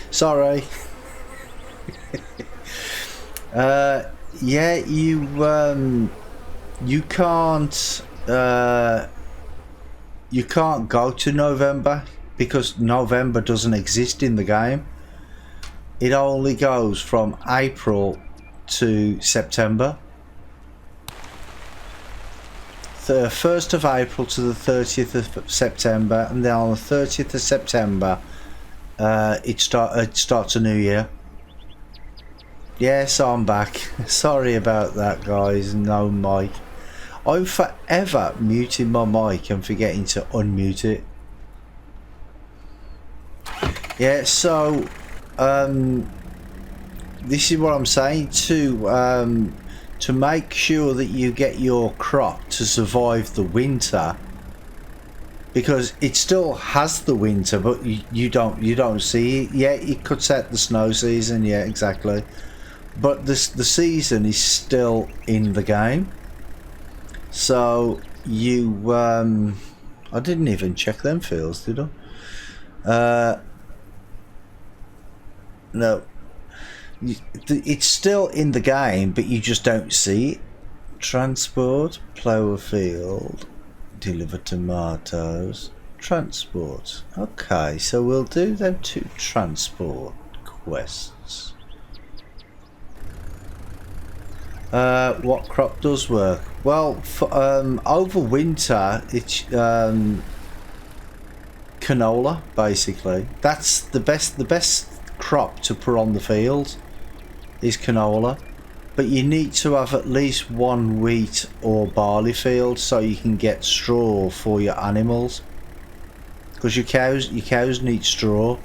Sorry. Yeah, you can't you can't go to November because November doesn't exist in the game. It only goes from April to September. The 1st of April to the 30th of September, and then on the 30th of September it starts a new year. Yes, I'm back. Sorry about that, guys. No mic. I'm forever muting my mic and forgetting to unmute it. Yeah, so this is what I'm saying, to make sure that you get your crop to survive the winter, because it still has the winter, but you don't see it. Yeah, it cuts out the snow season. Yeah, exactly. But the season is still in the game. So you I didn't even check them fields, did I? No. It's still in the game, but you just don't see it. Transport, plough a field, deliver tomatoes, transport. Okay, so we'll do them two transport quests. What crop does work? Well, for, over winter, it's canola, basically. That's the best crop to put on the field is canola, but you need to have at least one wheat or barley field so you can get straw for your animals, because your cows need straw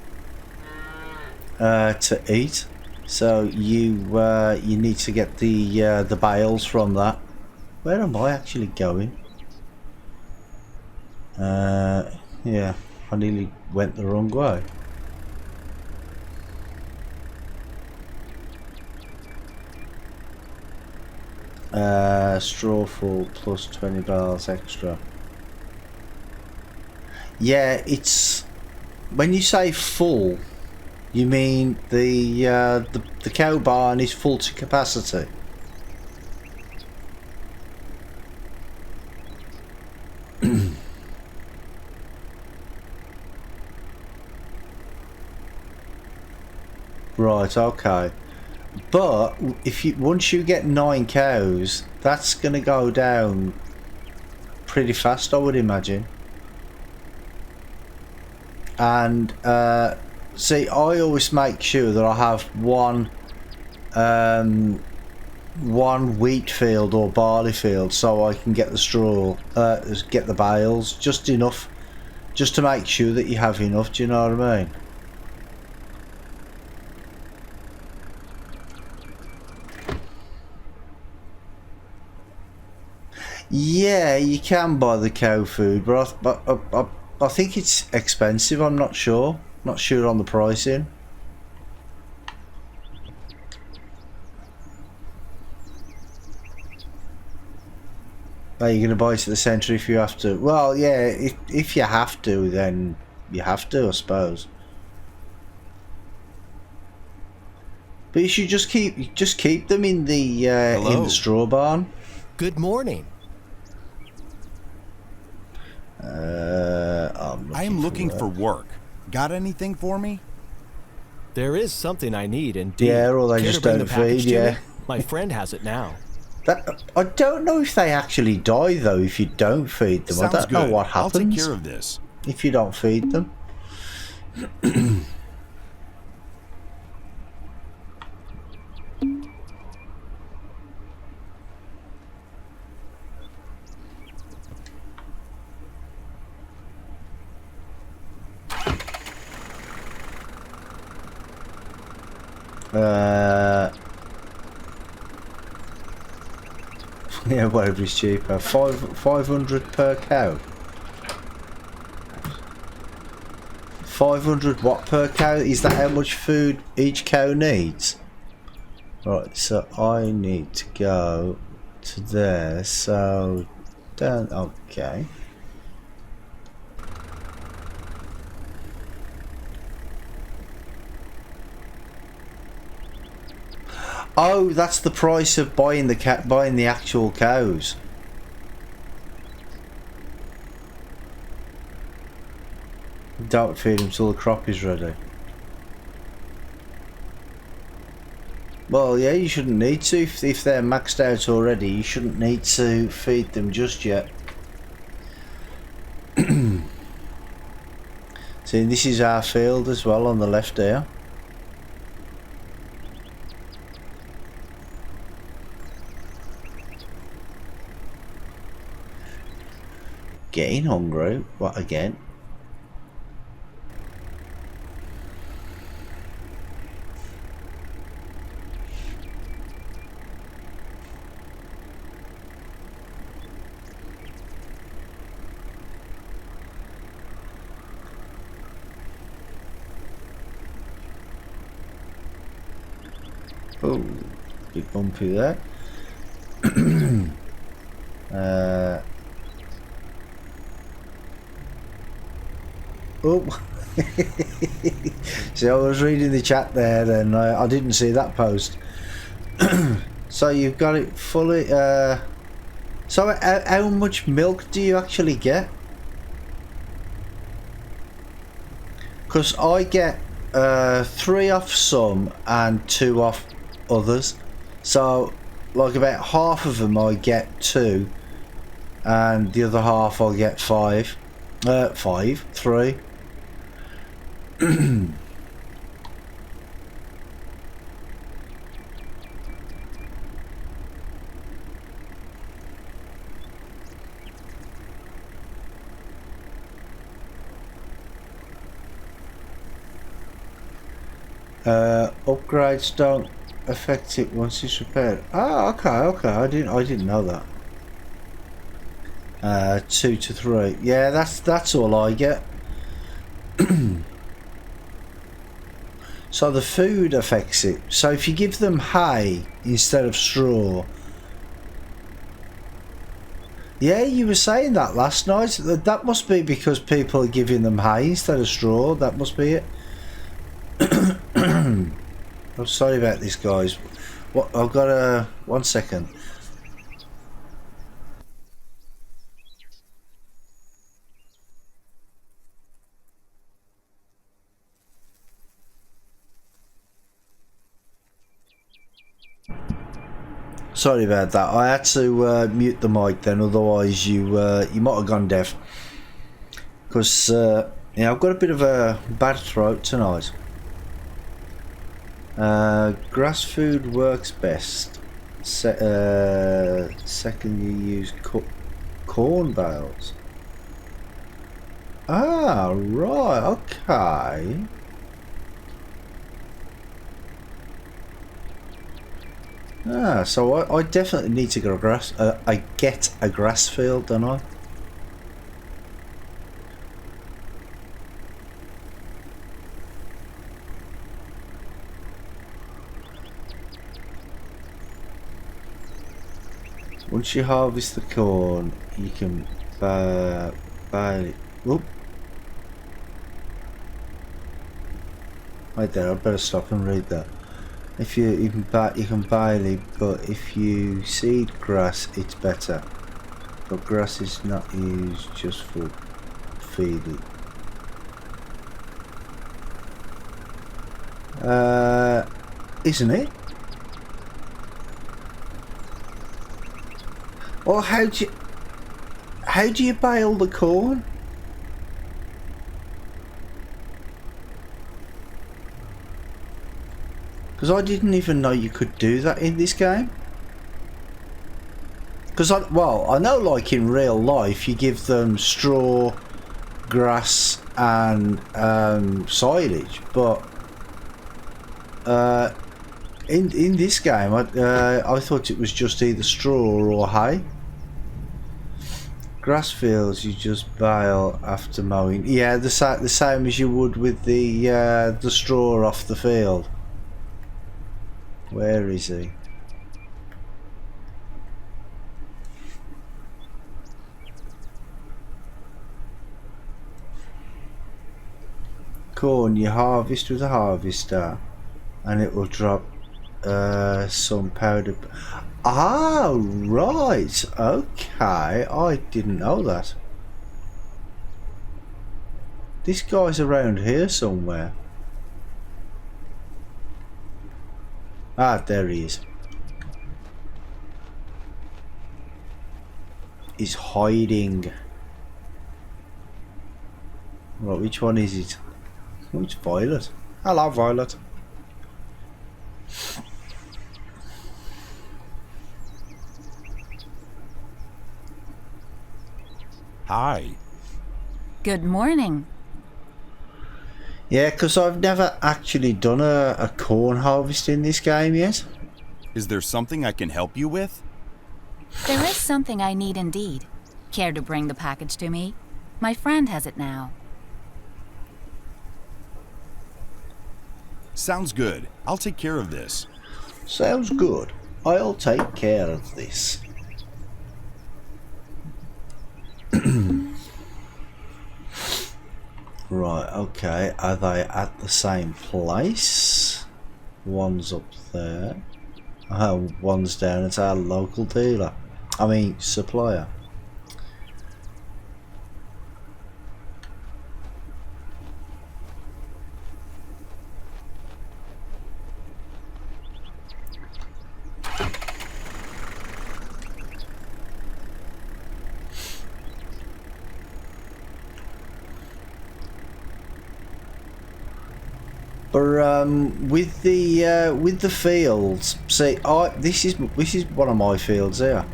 to eat. So you need to get the bales from that. Where am I actually going? Yeah, I nearly went the wrong way. Straw full plus 20 bales extra. Yeah, it's when you say full, you mean the cow barn is full to capacity. Right, okay. But if you once you get 9 cows, that's gonna go down pretty fast, I would imagine. And see, I always make sure that I have one wheat field or barley field so I can get the straw, get the bales, just enough, just to make sure that you have enough. Do you know what I mean? Yeah, you can buy the cow food, but I think it's expensive. I'm not sure. Not sure on the pricing. Are you going to buy it at the centre if you have to? Well, yeah, if you have to, then you have to, I suppose. But you should just keep them in the straw barn. Good morning. I am looking for work. Got anything for me? There is something I need, indeed. Yeah, or they just don't feed. Yeah, my friend has it now. I don't know if they actually die though if you don't feed them. Sounds I don't good. know what happens. I'll take care of this. If you don't feed them. Yeah, whatever is cheaper. 500 per cow. 500 what per cow? Is that how much food each cow needs? Right, so I need to go to there. So down. Okay. Oh, that's the price of buying the actual cows. Don't feed them till the crop is ready. Well, yeah, you shouldn't need to. If they're maxed out already, you shouldn't need to feed them just yet. See, this is our field as well on the left here. Getting hungry. What again? Oh, big bumpy there. Oh, see, I was reading the chat there, and I didn't see that post. So you've got it fully. So how much milk do you actually get? Because I get 3 off some and 2 off others. So like about half of them I get 2, and the other half I'll get 5. 3. Upgrades don't affect it once it's repaired. Ah, okay. I didn't know that. 2 to 3. Yeah, that's all I get. So the food affects it. So if you give them hay instead of straw. Yeah, you were saying that last night. That must be because people are giving them hay instead of straw. That must be it. I'm sorry about this, guys. What I've got 1 second. Sorry about that. I had to mute the mic then, otherwise you might have gone deaf. Because yeah, I've got a bit of a bad throat tonight. Grass food works best. Second, you use corn bales. Ah, right. Okay. Ah, so I definitely need to get a grass. I get a grass field, don't I? Once you harvest the corn, you can bale it. Whoop. Right there, I better stop and read that. If you can bale it, but if you seed grass, it's better. But grass is not used just for feeding. Isn't it? Well, how do you bale the corn? Because I didn't even know you could do that in this game. Because I know, like in real life, you give them straw, grass, and silage, but in this game, I thought it was just either straw or hay. Grass fields you just bale after mowing. Yeah, the same as you would with the straw off the field. Where is he? Corn you harvest with a harvester, and it will drop some powder. Ah, right. Okay, I didn't know that. This guy's around here somewhere. Ah, there he is. He's hiding. Right, which one is it? Oh, it's Violet. Hello, Violet. Hi. Good morning. Yeah, because I've never actually done a corn harvest in this game yet. Is there something I can help you with? There is something I need indeed. Care to bring the package to me? My friend has it now. Sounds good. I'll take care of this. Sounds good. I'll take care of this. Right, okay. Are they at the same place? One's up there. Oh, one's down at our local dealer. I mean, supplier. But with the fields, see, this is one of my fields here,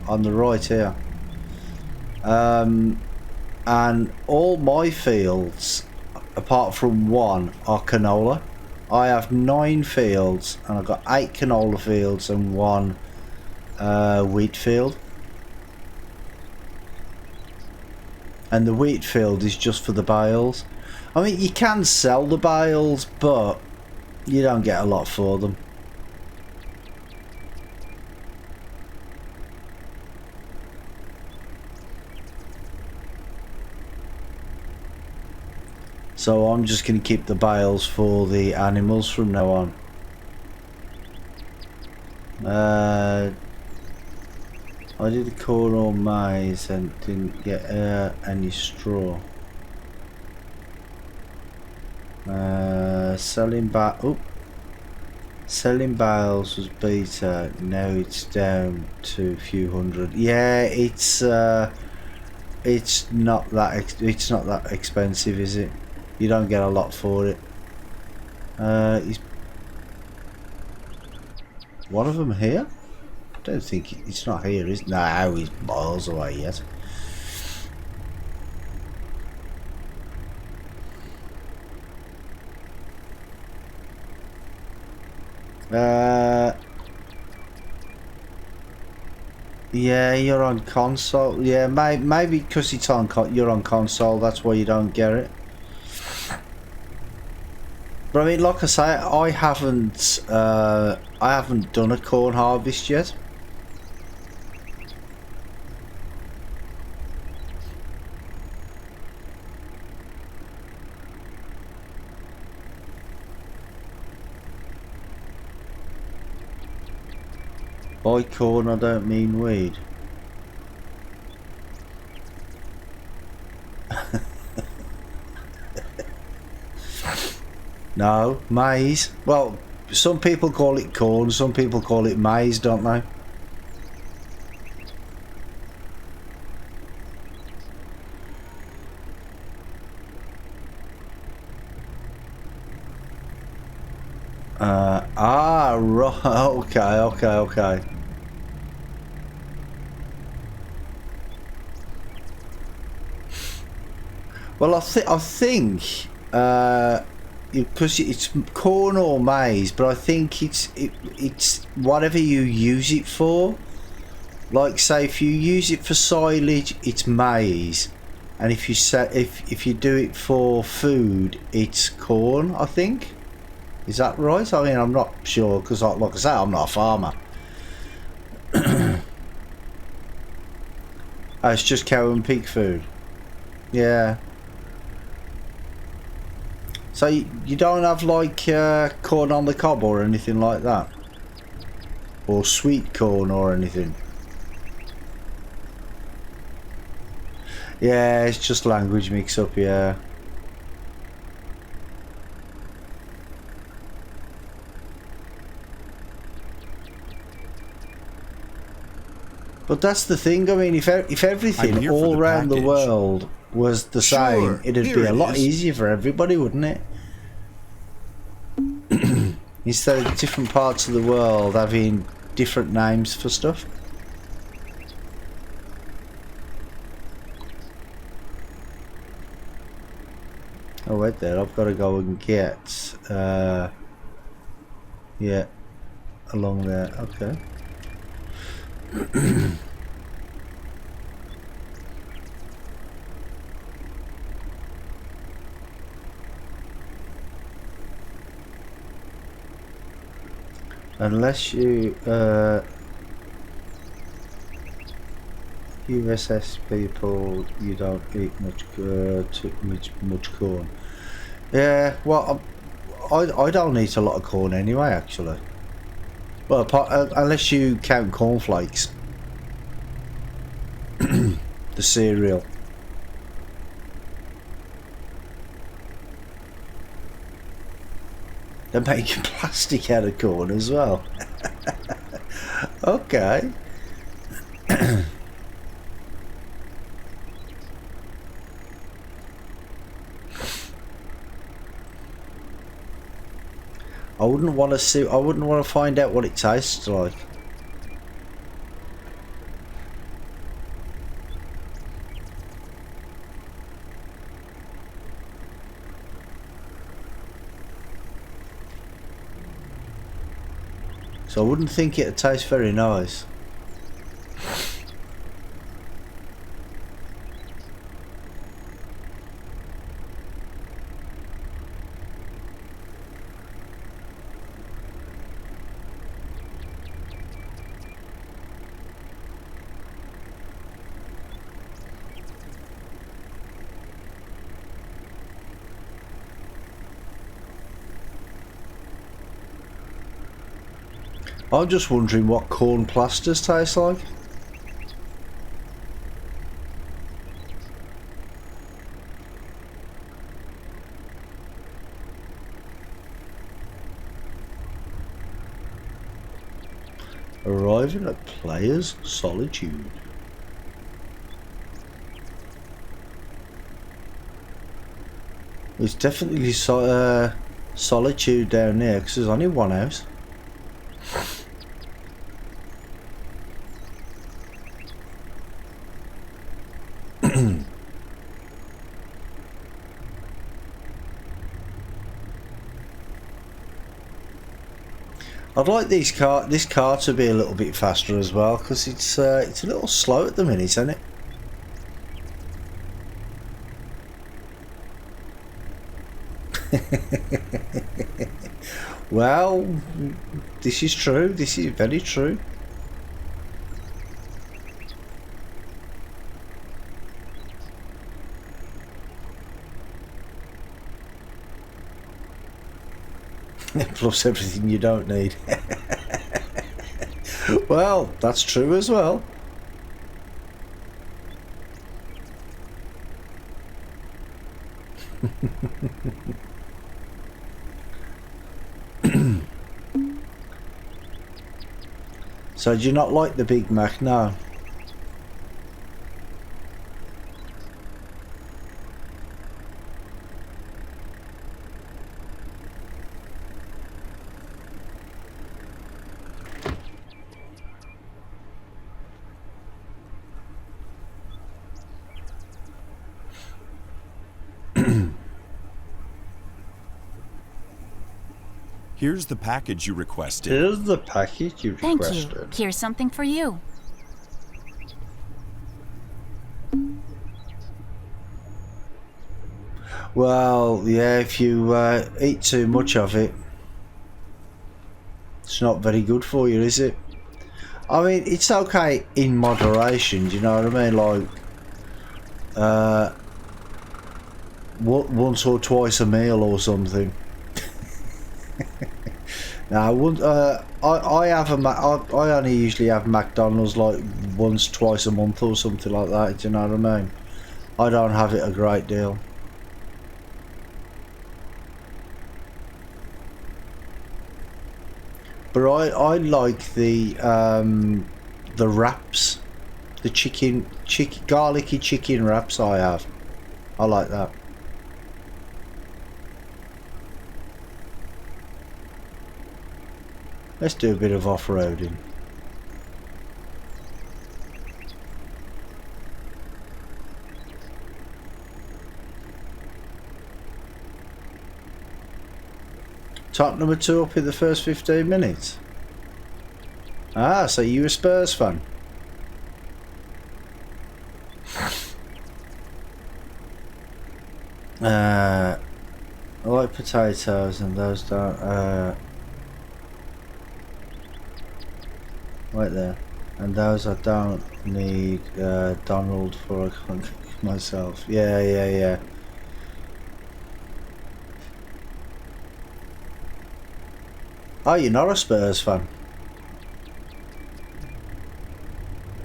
on the right here, and all my fields, apart from one, are canola. I have 9 fields, and I've got 8 canola fields and 1 wheat field. And the wheat field is just for the bales. I mean, you can sell the bales, but you don't get a lot for them. So I'm just going to keep the bales for the animals from now on. I did the corn or maize and didn't get any straw. Selling bales was beta. Now it's down to a few hundred. Yeah, it's not that expensive, is it? You don't get a lot for it. Is one of them here? I don't think it's not here, is it? No, he's miles away yet. Yeah, you're on console. Yeah, maybe because it's on you're on console, that's why you don't get it. But I mean, like I say, I haven't done a corn harvest yet. By corn, I don't mean weed. No, maize. Well, some people call it corn, some people call it maize, don't they? Right. Okay. Well, I think because it's corn or maize, but I think it's whatever you use it for. Like, say, if you use it for silage, it's maize, and if you do it for food, it's corn. I think. Is that right? I mean, I'm not sure because, like I say, I'm not a farmer. It's just cow and pig food. Yeah. So you don't have like corn on the cob or anything like that? or sweet corn or anything. Yeah, it's just language mix up, yeah. But that's the thing, I mean, if everything all around the world was the same, it'd be a lot easier for everybody, wouldn't it? Instead of different parts of the world having different names for stuff. Oh wait there, I've got to go and get yeah, along there, okay. Unless you USS people, you don't eat much corn. Yeah, well, I don't eat a lot of corn anyway, actually. Well, unless you count cornflakes, the cereal. They're making plastic out of corn as well. Okay. I wouldn't want to see. I wouldn't want to find out what it tastes like. So I wouldn't think it'd taste very nice. I'm just wondering what corn plasters taste like. Arriving at Player's Solitude. There's definitely solitude down there because there's only one house. I'd like this car to be a little bit faster as well because it's a little slow at the minute, isn't it? Well, this is true. This is very true. Plus everything you don't need. Well, that's true as well. So do you not like the Big Mac now? Here's the package you requested. Here's the package you requested. Thank you. Here's something for you. Well, yeah, if you eat too much of it, it's not very good for you, is it? I mean, it's okay in moderation, do you know what I mean? Like, once or twice a meal or something. Now, I wouldn't. I have I only usually have McDonald's like once, twice a month or something like that. Do you know what I mean? I don't have it a great deal. But I like the wraps, the garlicky chicken wraps. I have. I like that. Let's do a bit of off-roading. Top number 2 up in the first 15 minutes. Ah, so you a Spurs fan? I like potatoes and those don't. Right there. And those I don't need Donald for. I can't cook myself. Yeah. Oh, you're not a Spurs fan.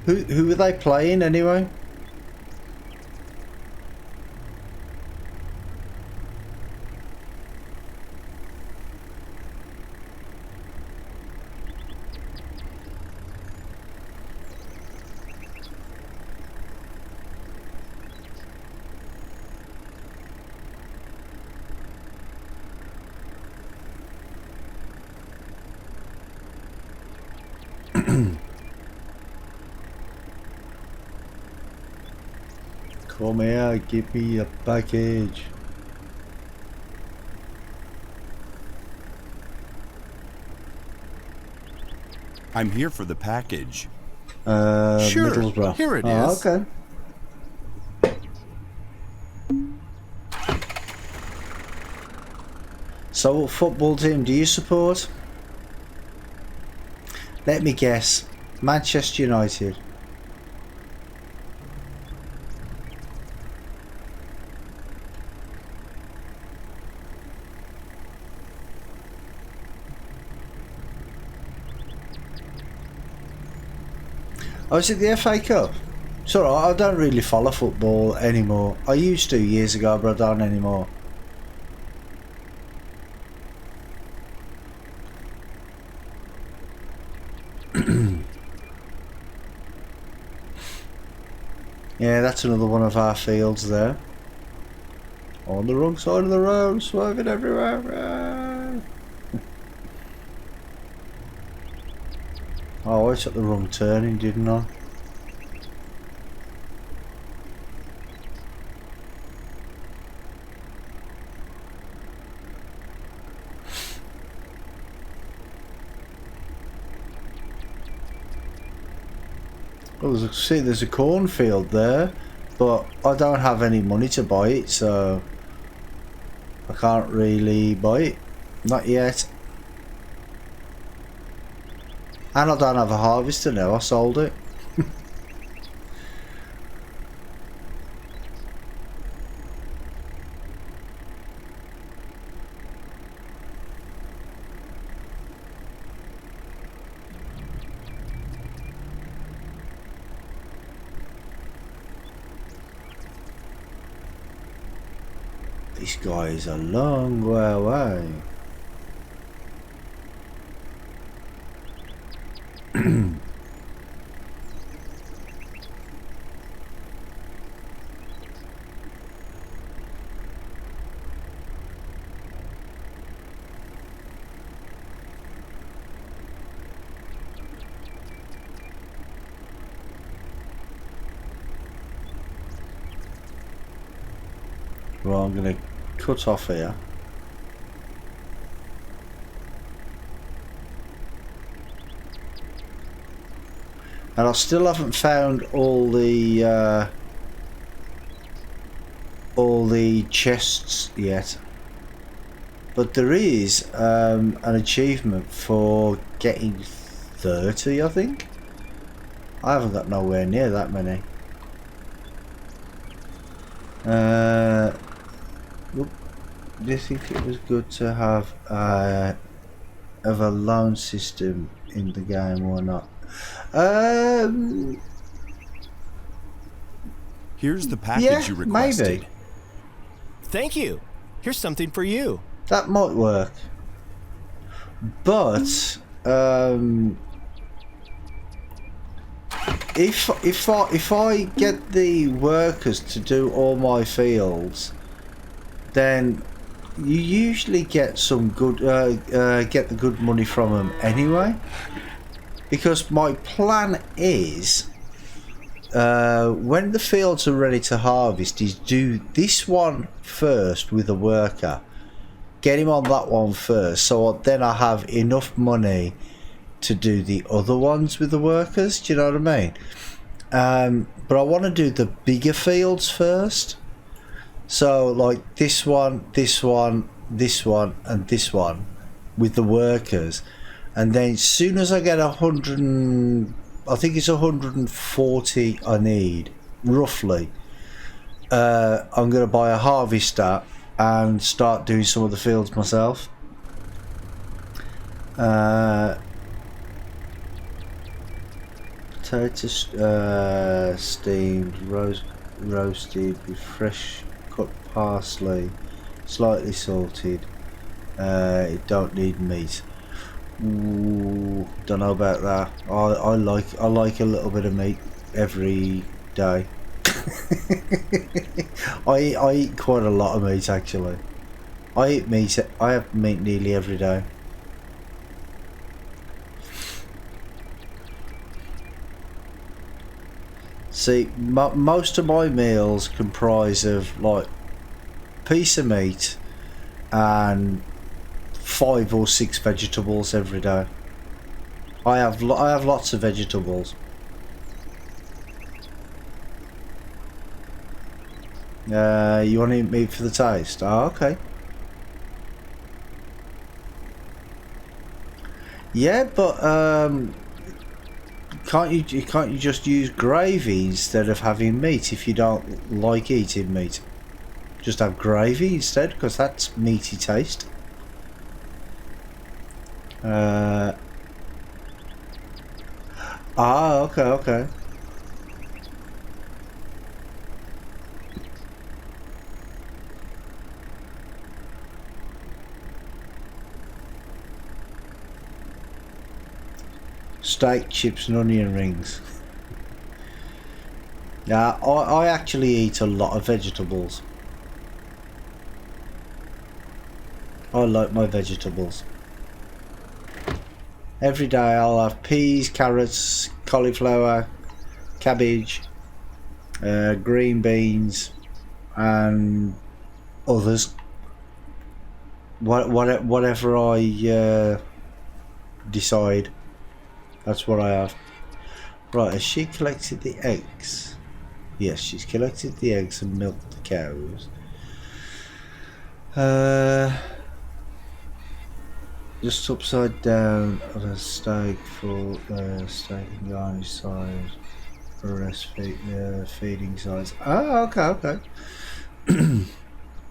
Who are they playing anyway? Come here, give me a package. I'm here for the package. Sure, Middlesbrough. here it Oh, is. okay. So what football team do you support? Let me guess. Manchester United. Oh, is it the FA Cup? Sorry, I don't really follow football anymore. I used to years ago, but I don't anymore. Yeah, that's another one of our fields there. On the wrong side of the road, swerving everywhere. Oh, I took the wrong turning, didn't I? Well, there's a cornfield there, but I don't have any money to buy it, so I can't really buy it. Not yet. And I don't have a harvester now, I sold it. This guy is a long way away. Well, I'm going to cut off here. And I still haven't found all the chests yet. But there is an achievement for getting 30, I think. I haven't got nowhere near that many. Do you think it was good to have of a loan system in the game or not. Here's the package Yeah, you requested. maybe. Thank you. Here's something for you. That might work. But if I get the workers to do all my fields, then you usually get some good get the good money from them anyway. Because my plan is, when the fields are ready to harvest, is do this one first with a worker. Get him on that one first, so then I have enough money to do the other ones with the workers. Do you know what I mean? But I want to do the bigger fields first. So like this one, this one, this one, and this one with the workers. And then as soon as I get 100, I think it's 140 I need, roughly, I'm going to buy a harvester and start doing some of the fields myself. Potatoes steamed, roasted with fresh cut parsley, slightly salted. It don't need meat. Ooh, don't know about that. I like a little bit of meat every day. I eat quite a lot of meat actually. I have meat nearly every day. See, most of my meals comprise of like piece of meat and 5 or 6 vegetables every day. I have lots of vegetables. You want to eat meat for the taste? Oh, okay. Yeah, but can't you just use gravy instead of having meat if you don't like eating meat? Just have gravy instead, because that's meaty taste. Okay. Steak, chips and onion rings. Yeah, I actually eat a lot of vegetables. I like my vegetables. Every day I'll have peas, carrots, cauliflower, cabbage, green beans and others. Whatever I decide, that's what I have. Right, has she collected the eggs? Yes, she's collected the eggs and milked the cows. Just upside down on a steak for steak and garnish size, rest feeding size. Ah, okay.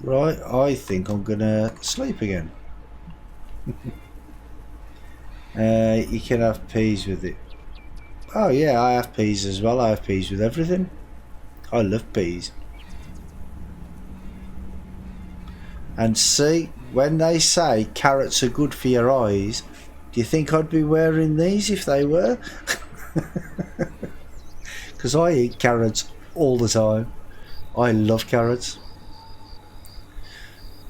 Right, I think I'm gonna sleep again. You can have peas with it. Oh yeah, I have peas as well. I have peas with everything. I love peas. And see, when they say carrots are good for your eyes, do you think I'd be wearing these if they were? Because I eat carrots all the time. I love carrots.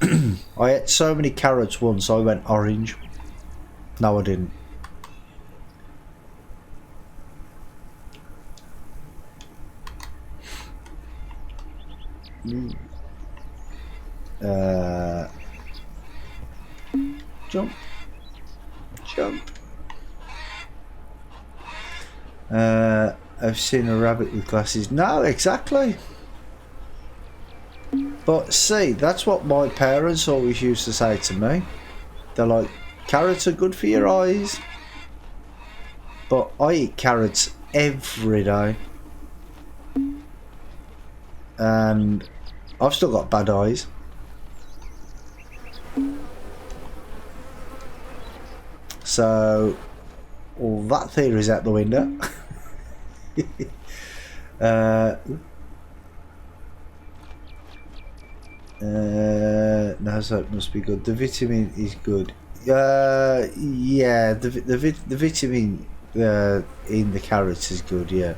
I ate so many carrots once I went orange. No, I didn't. Jump. I've seen a rabbit with glasses. No, exactly. But see, that's what my parents always used to say to me. They're like, carrots are good for your eyes. But I eat carrots every day. And I've still got bad eyes. So, all that theory's out the window. No, so it must be good. The vitamin is good. Yeah, the vitamin in the carrots is good. Yeah.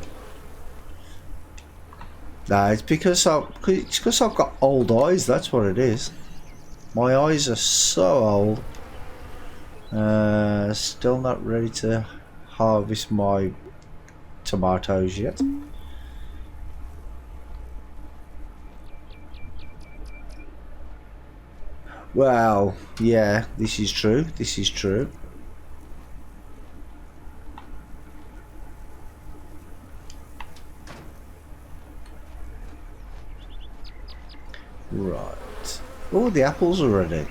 No, it's because I've got old eyes. That's what it is. My eyes are so old. Still not ready to harvest my tomatoes yet. Well, yeah, this is true. This is true. Right. Oh, the apples are ready.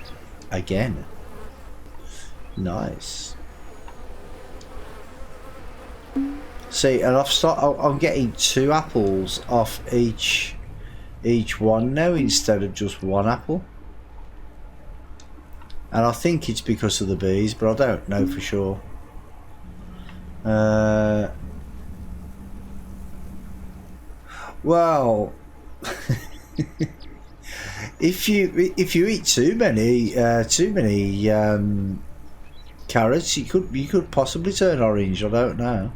Again. Nice. See, and I'm getting 2 apples off each one now instead of just 1 apple. And I think it's because of the bees, but I don't know for sure. Well, if you eat too many carrots, you could possibly turn orange. I don't know.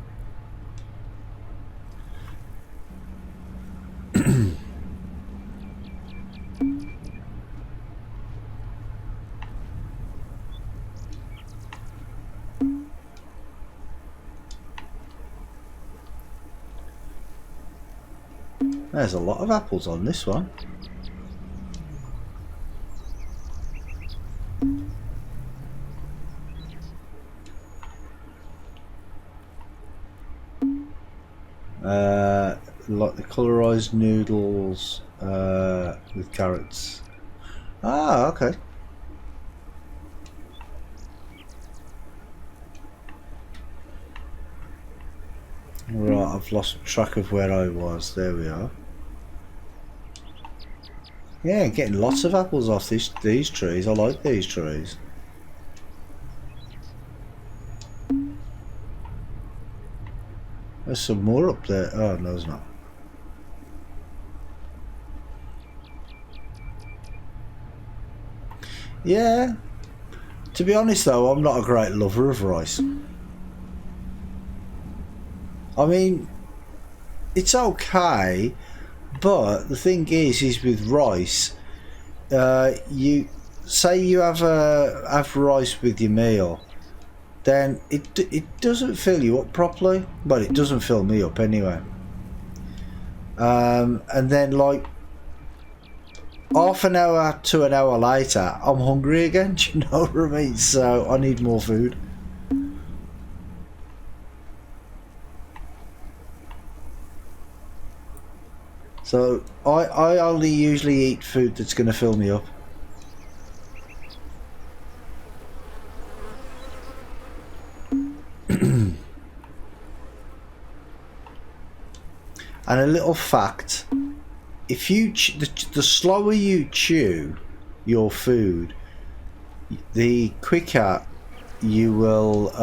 There's a lot of apples on this one. Like the colorized noodles with carrots. Ah, okay. Right, I've lost track of where I was. There we are. Yeah, getting lots of apples off these trees. I like these trees. There's some more up there. Oh, no, there's not. Yeah. To be honest, though, I'm not a great lover of rice. I mean, it's okay, but the thing is with rice, you say you have rice with your meal, then it doesn't fill you up properly. Well, it doesn't fill me up anyway. And then like half an hour to an hour later, I'm hungry again. Do you know what I mean? So I need more food. So I only usually eat food that's going to fill me up. And a little fact: if you the slower you chew your food, the quicker you will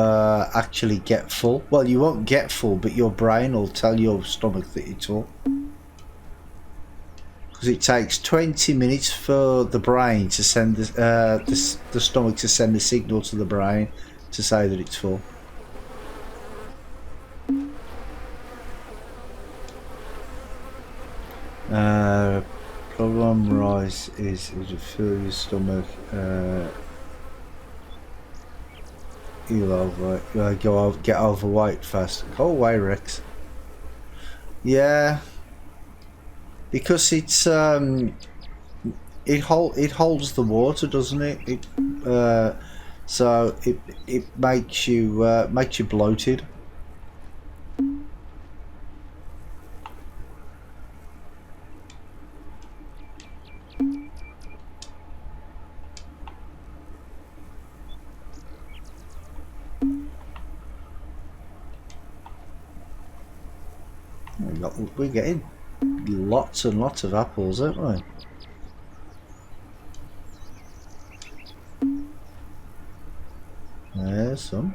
actually get full. Well, you won't get full, but your brain will tell your stomach that it's full. Because it takes 20 minutes for the brain to send the stomach to send the signal to the brain to say that it's full. Problem rice is to fill your stomach. You'll get overweight fast. Go away, Rex. Yeah. Because it's it holds the water, doesn't it? So it makes you bloated. We're getting lots and lots of apples, aren't we? There's there's some.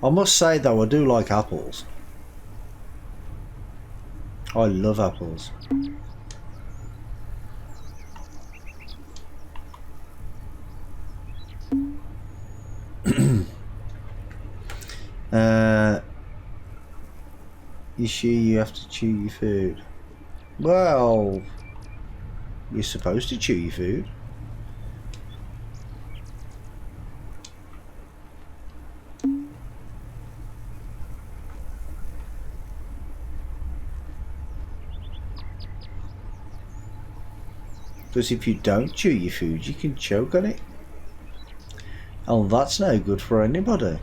I must say though, I do like apples. I love apples. You sure you have to chew your food? Well, you're supposed to chew your food. Because if you don't chew your food, you can choke on it. And that's no good for anybody.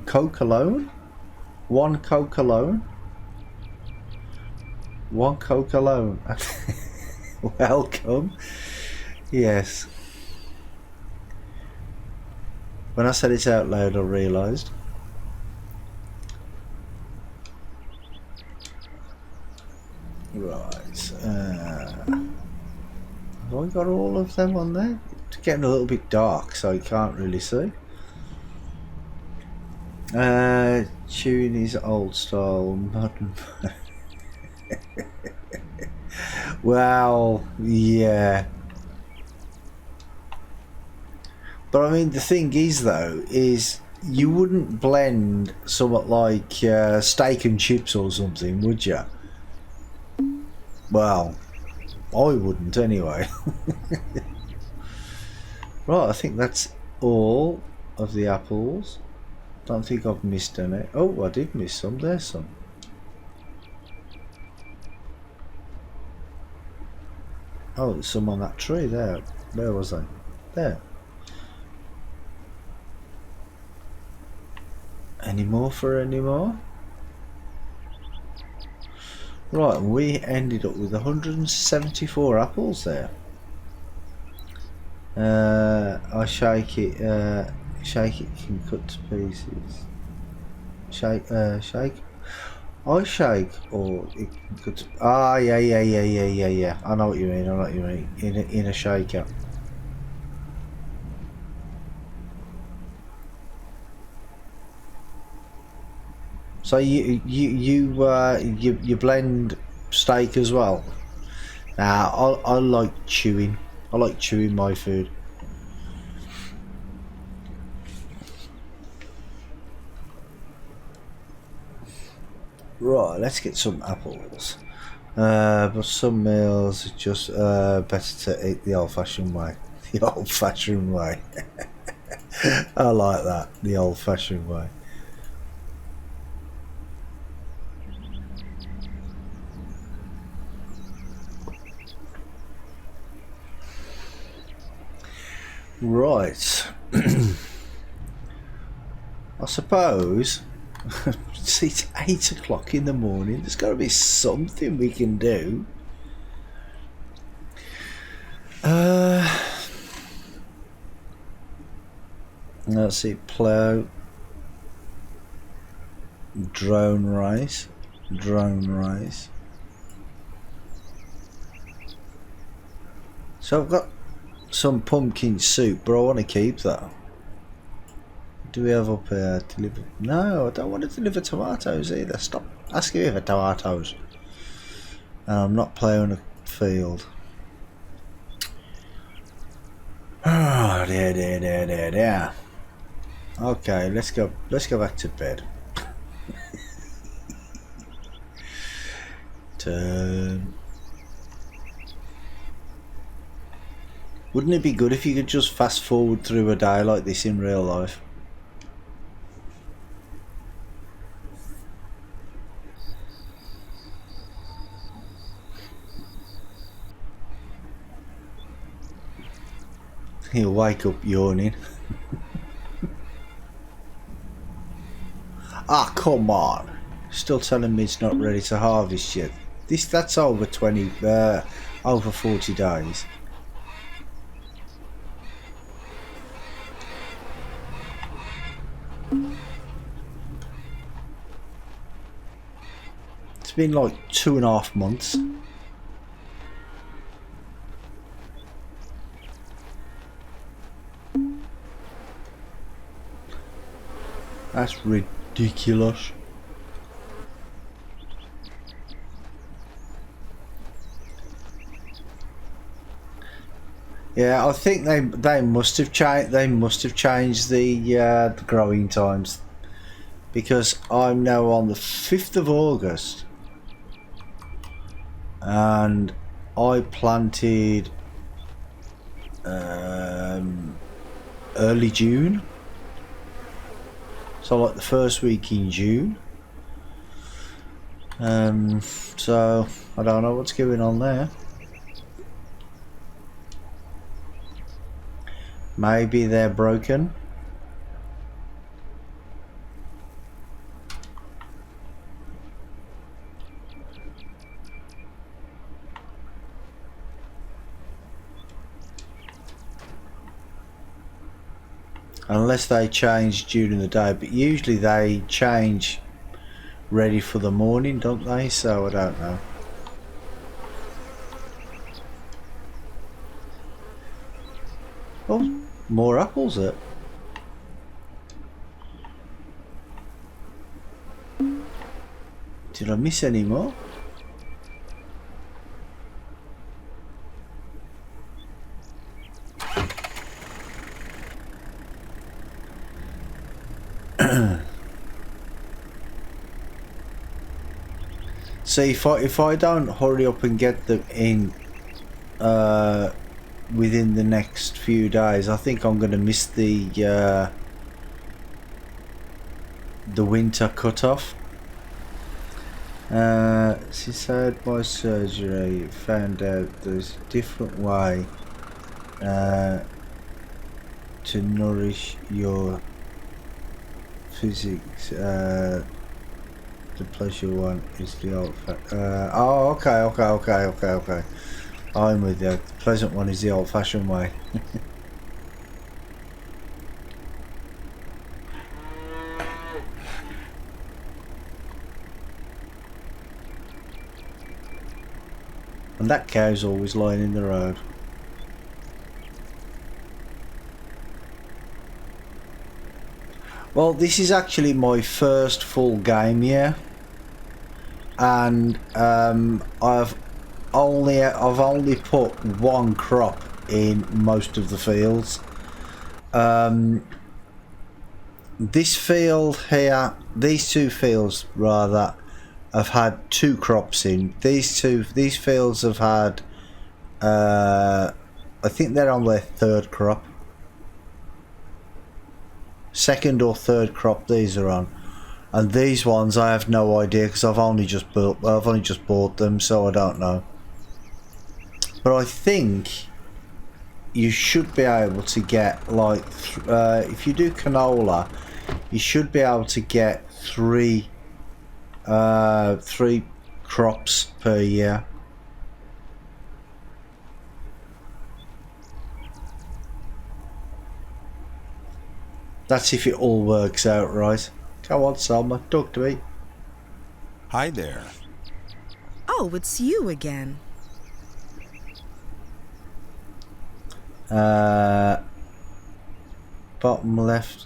Coke alone? One Coke alone? One Coke alone. Welcome. Yes. When I said it out loud, I realised. Right. Have I got all of them on there? It's getting a little bit dark, so you can't really see. Chewing is old style, modern. Well, yeah. But I mean, the thing is, though, is you wouldn't blend somewhat like steak and chips or something, would you? Well, I wouldn't anyway. Right, I think that's all of the apples. Don't think I've missed any. Oh, I did miss some. There's some. Oh, there's some on that tree there. Where was I? There. Any more for any more? Right, we ended up with 174 apples there. I shake it can cut to pieces. Shake. I shake or it can cut to, yeah. I know what you mean. In a shaker. So you blend steak as well. Nah, I like chewing. I like chewing my food. Right, let's get some apples. But some meals are just better to eat the old-fashioned way. The old-fashioned way. I like that. The old-fashioned way. Right. I suppose. See, it's 8 o'clock in the morning. There's got to be something we can do. Let's see. Plough. Drone rice. So I've got some pumpkin soup, but I want to keep that. Do we have up here deliver? No, I don't want to deliver tomatoes either. Stop asking me for tomatoes. I'm not ploughing a field. Oh dear. Okay, let's go back to bed. Turn. Wouldn't it be good if you could just fast forward through a day like this in real life? He'll wake up yawning. Ah, come on! Still telling me it's not ready to harvest yet. That's over 20, over 40 days. It's been like 2.5 months. That's ridiculous. Yeah, I think they must have changed. They must have changed the growing times, because I'm now on the 5th of August, and I planted early June. So like the first week in June. So I don't know what's going on there. Maybe they're broken. Unless they change during the day, but usually they change ready for the morning, don't they? So I don't know. Oh, more apples there. Did I miss any more? See, if I don't hurry up and get them in within the next few days, I think I'm going to miss the winter cutoff. Since I had my surgery, found out there's a different way to nourish your physics. The pleasure one is the old oh, okay. I'm with you. The pleasant one is the old-fashioned way. And that cow's always lying in the road. Well, this is actually my first full game year, and I've only put one crop in most of the fields. This field here, these two fields rather, have had 2 crops in. These fields have had I think they're on their 3rd crop. 2nd or 3rd crop these are on, and these ones I have no idea because I've only just bought them, so I don't know. But I think you should be able to get, like, if you do canola, you should be able to get 3 crops per year. That's if it all works out right. Come on, Selma, talk to me. Hi there. Oh, it's you again. Bottom left,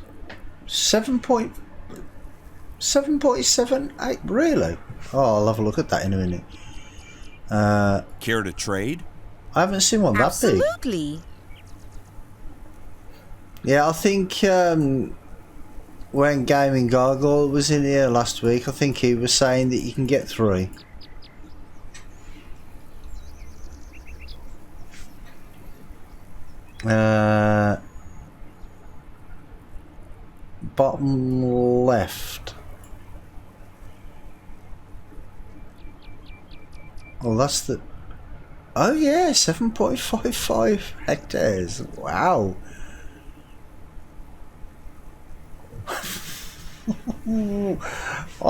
7.78, really? Oh, I'll have a look at that in a minute. Care to trade? I haven't seen one that big. Absolutely. Yeah, I think when Gaming Gargoyle was in here last week, I think he was saying that you can get 3. Bottom left. Oh, that's the... Oh yeah, 7.55 hectares. Wow. I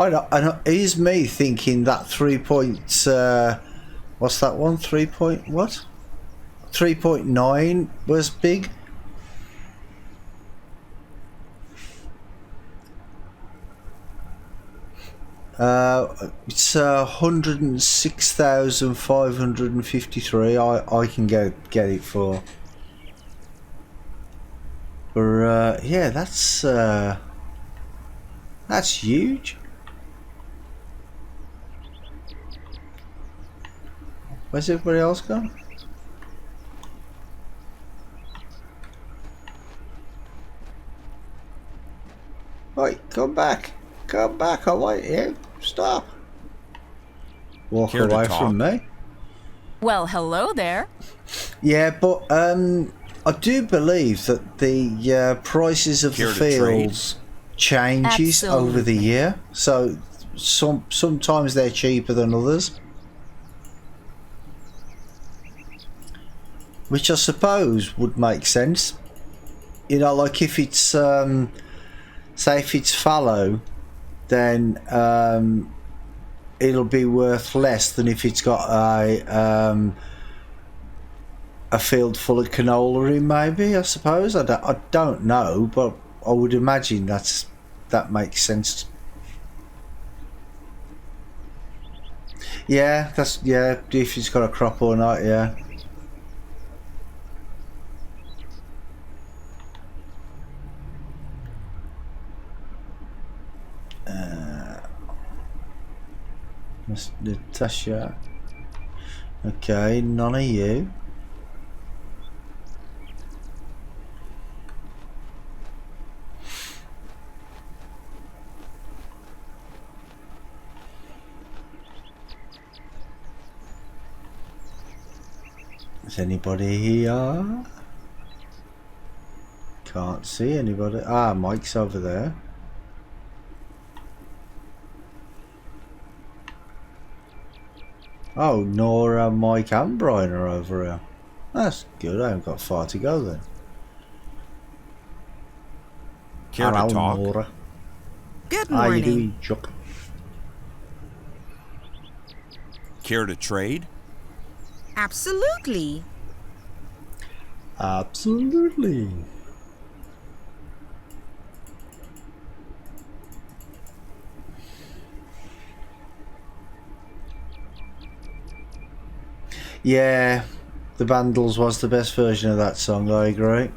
know. Here's me thinking that 3 point... what's that one? 3 point... What? 3.9 was big. It's 106,553. I can get it for. But yeah, that's huge. Where's everybody else gone? Right, come back. Come back, I want you. Stop. Walk Care to away talk? from me. Well, hello there. Yeah, but I do believe that the prices of Care the to trade? fields changes over the Absolutely. year. So sometimes they're cheaper than others. Which I suppose would make sense. You know, like if it's say if it's fallow, then it'll be worth less than if it's got a field full of canola in, maybe. I suppose I don't know, but I would imagine that makes sense. Yeah, if it's got a crop or not. Yeah. Natasha. Okay, none of you. Is anybody here? Can't see anybody. Ah, Mike's over there. Oh, Nora, Mike and Brian are over here. That's good, I haven't got far to go then. Care Hello, to talk? Nora. Good How you morning. doing, Chuck? Care to trade? Absolutely. Absolutely. Yeah, the Vandals was the best version of that song, I agree.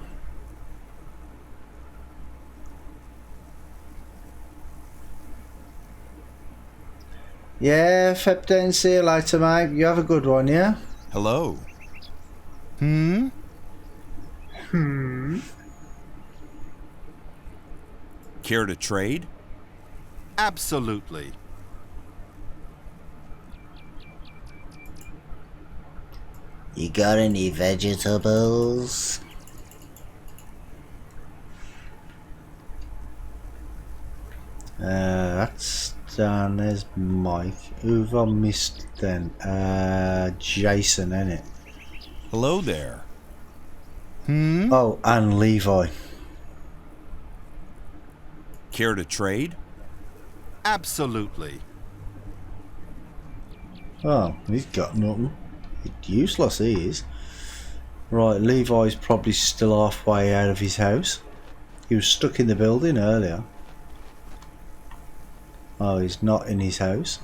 Yeah, Fepden, see you later, mate. You have a good one, yeah? Hello. Care to trade? Absolutely. You got any vegetables? That's done. There's Mike. Who've I missed then? Jason, innit? Hello there. Oh, and Levi. Care to trade? Absolutely. Oh, he's got nothing. Useless he is. Right, Levi's probably still halfway out of his house. He was stuck in the building earlier. Oh, he's not in his house.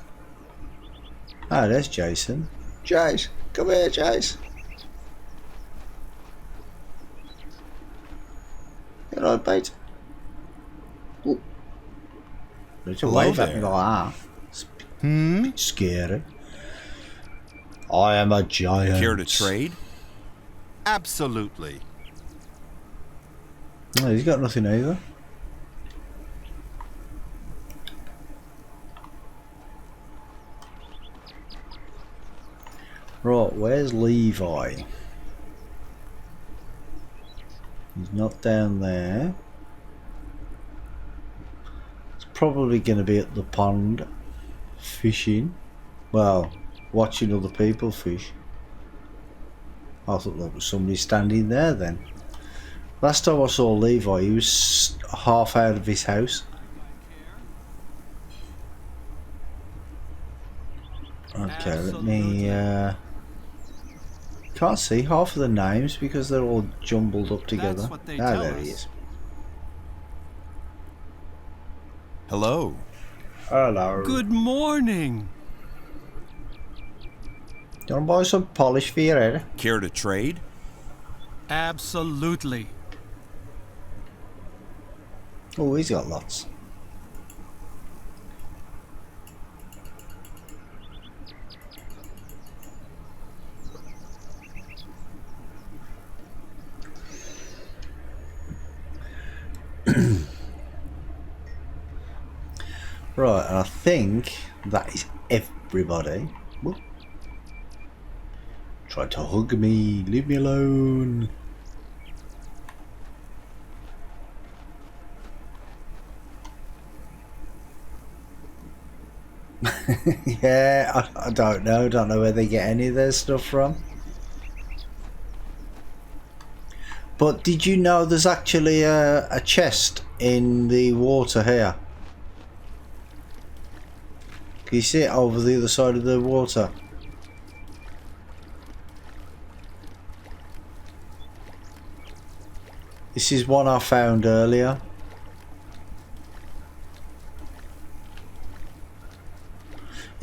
Ah, there's Jason. Jace, come here, Jace. You alright, mate? Ooh. Don't you Hello wave at me there. like that. It's a bit scary. I am a giant. Care to trade? Absolutely. No, he's got nothing either. Right, where's Levi? He's not down there. It's probably going to be at the pond fishing. Well, watching other people fish. I thought there was somebody standing there then. Last time I saw Levi, he was half out of his house. Okay, let me... can't see half of the names because they're all jumbled up together. Ah, there he is. Hello. Hello. Good morning. Do you want to buy some polish for your head? Care to trade? Absolutely. Oh, he's got lots. Right, and I think that is everybody. Whoop. Try to hug me, leave me alone. Yeah, I don't know where they get any of their stuff from. But did you know there's actually a chest in the water here? Can you see it over the other side of the water? This is one I found earlier.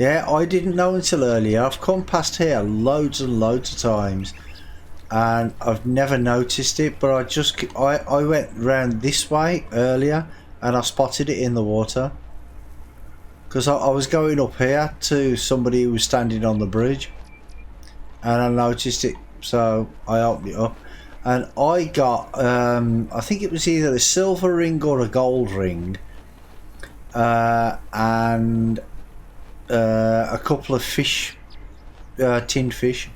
Yeah, I didn't know until earlier. I've come past here loads and loads of times and I've never noticed it, but I went round this way earlier and I spotted it in the water. Because I was going up here to somebody who was standing on the bridge and I noticed it, so I opened it up and I got I think it was either a silver ring or a gold ring and a couple of fish, tinned fish.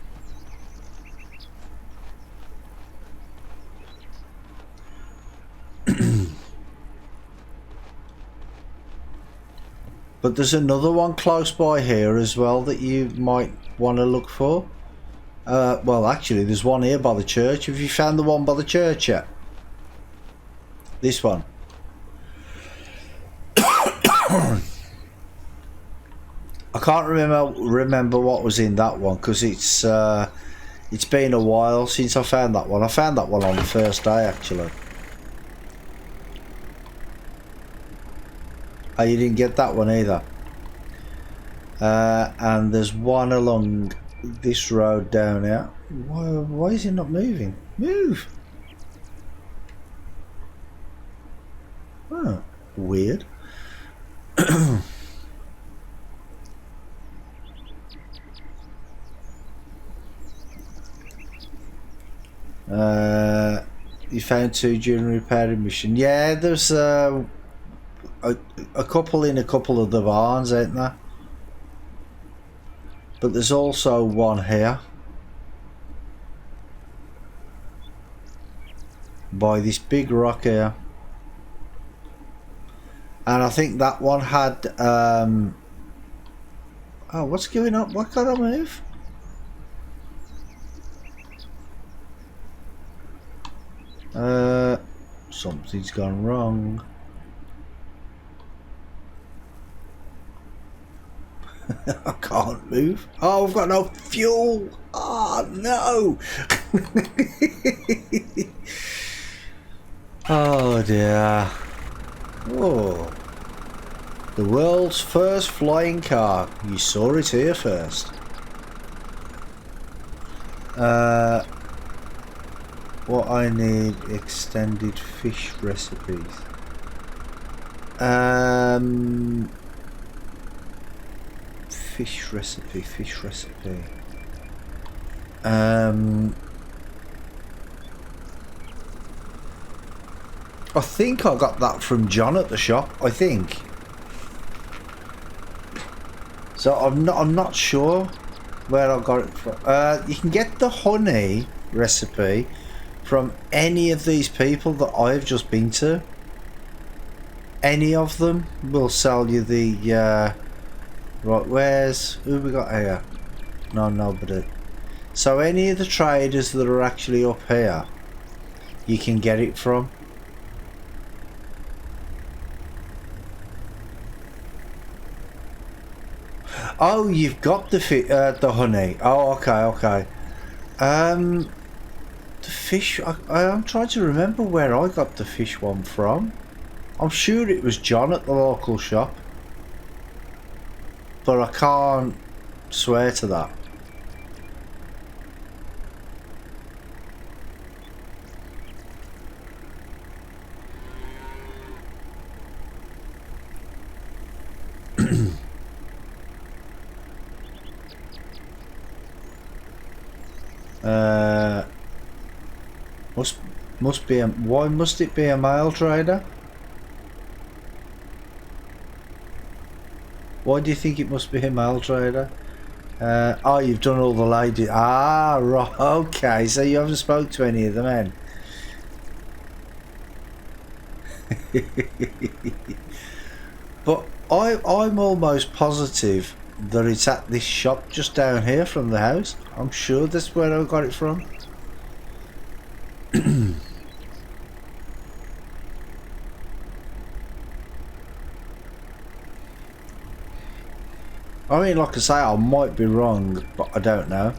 But there's another one close by here as well that you might want to look for. Well, actually, there's one here by the church. Have you found the one by the church yet? This one. I can't remember what was in that one because it's been a while since I found that one. I found that one on the first day, actually. Oh, you didn't get that one either. And there's one along this road down here. Why is it not moving? Move! Oh, weird. You found two during repairing mission. Yeah, there's a couple in a couple of the barns, ain't there? But there's also one here by this big rock here, and I think that one had oh, what's going on? Why can't I move? Something's gone wrong. I can't move. Oh, I've got no fuel. Oh no. Oh dear. Oh, the world's first flying car. You saw it here first. What I need: extended fish recipes. Fish recipe. I think I got that from John at the shop. I think. So I'm not sure where I got it from. You can get the honey recipe from any of these people that I've just been to. Any of them will sell you the right. Who we got here? No, nobody. So any of the traders that are actually up here, you can get it from. Oh, you've got the honey. Oh, okay. The fish. I'm trying to remember where I got the fish one from. I'm sure it was John at the local shop, but I can't swear to that. Must be why must it be a male trader? Why do you think it must be a male trader? Oh, you've done all the ladies. Ah, right. Okay, so you haven't spoke to any of the men. But I'm almost positive that it's at this shop just down here from the house. I'm sure that's where I got it from. I mean, like I say, I might be wrong, but I don't know.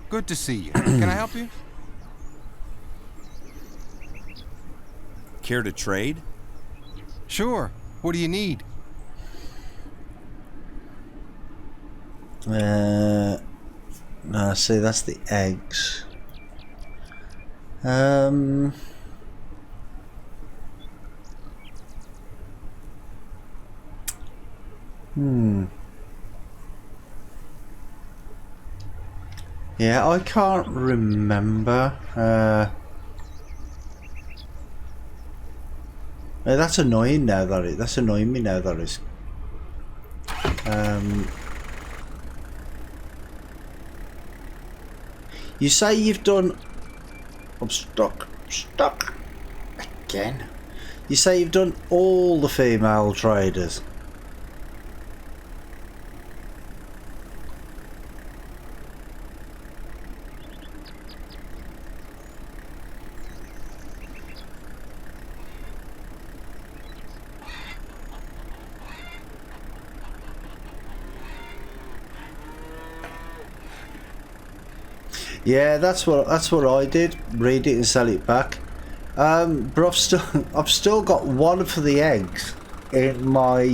Good to see you. Can I help you? Care to trade? Sure. What do you need? No, see, that's the eggs. Yeah, I can't remember. That's annoying now that that's annoying me now that is. You say you've done. I'm stuck again. You say you've done all the female traders. Yeah, that's what I did. Read it and sell it back. But I've still got one for the eggs in my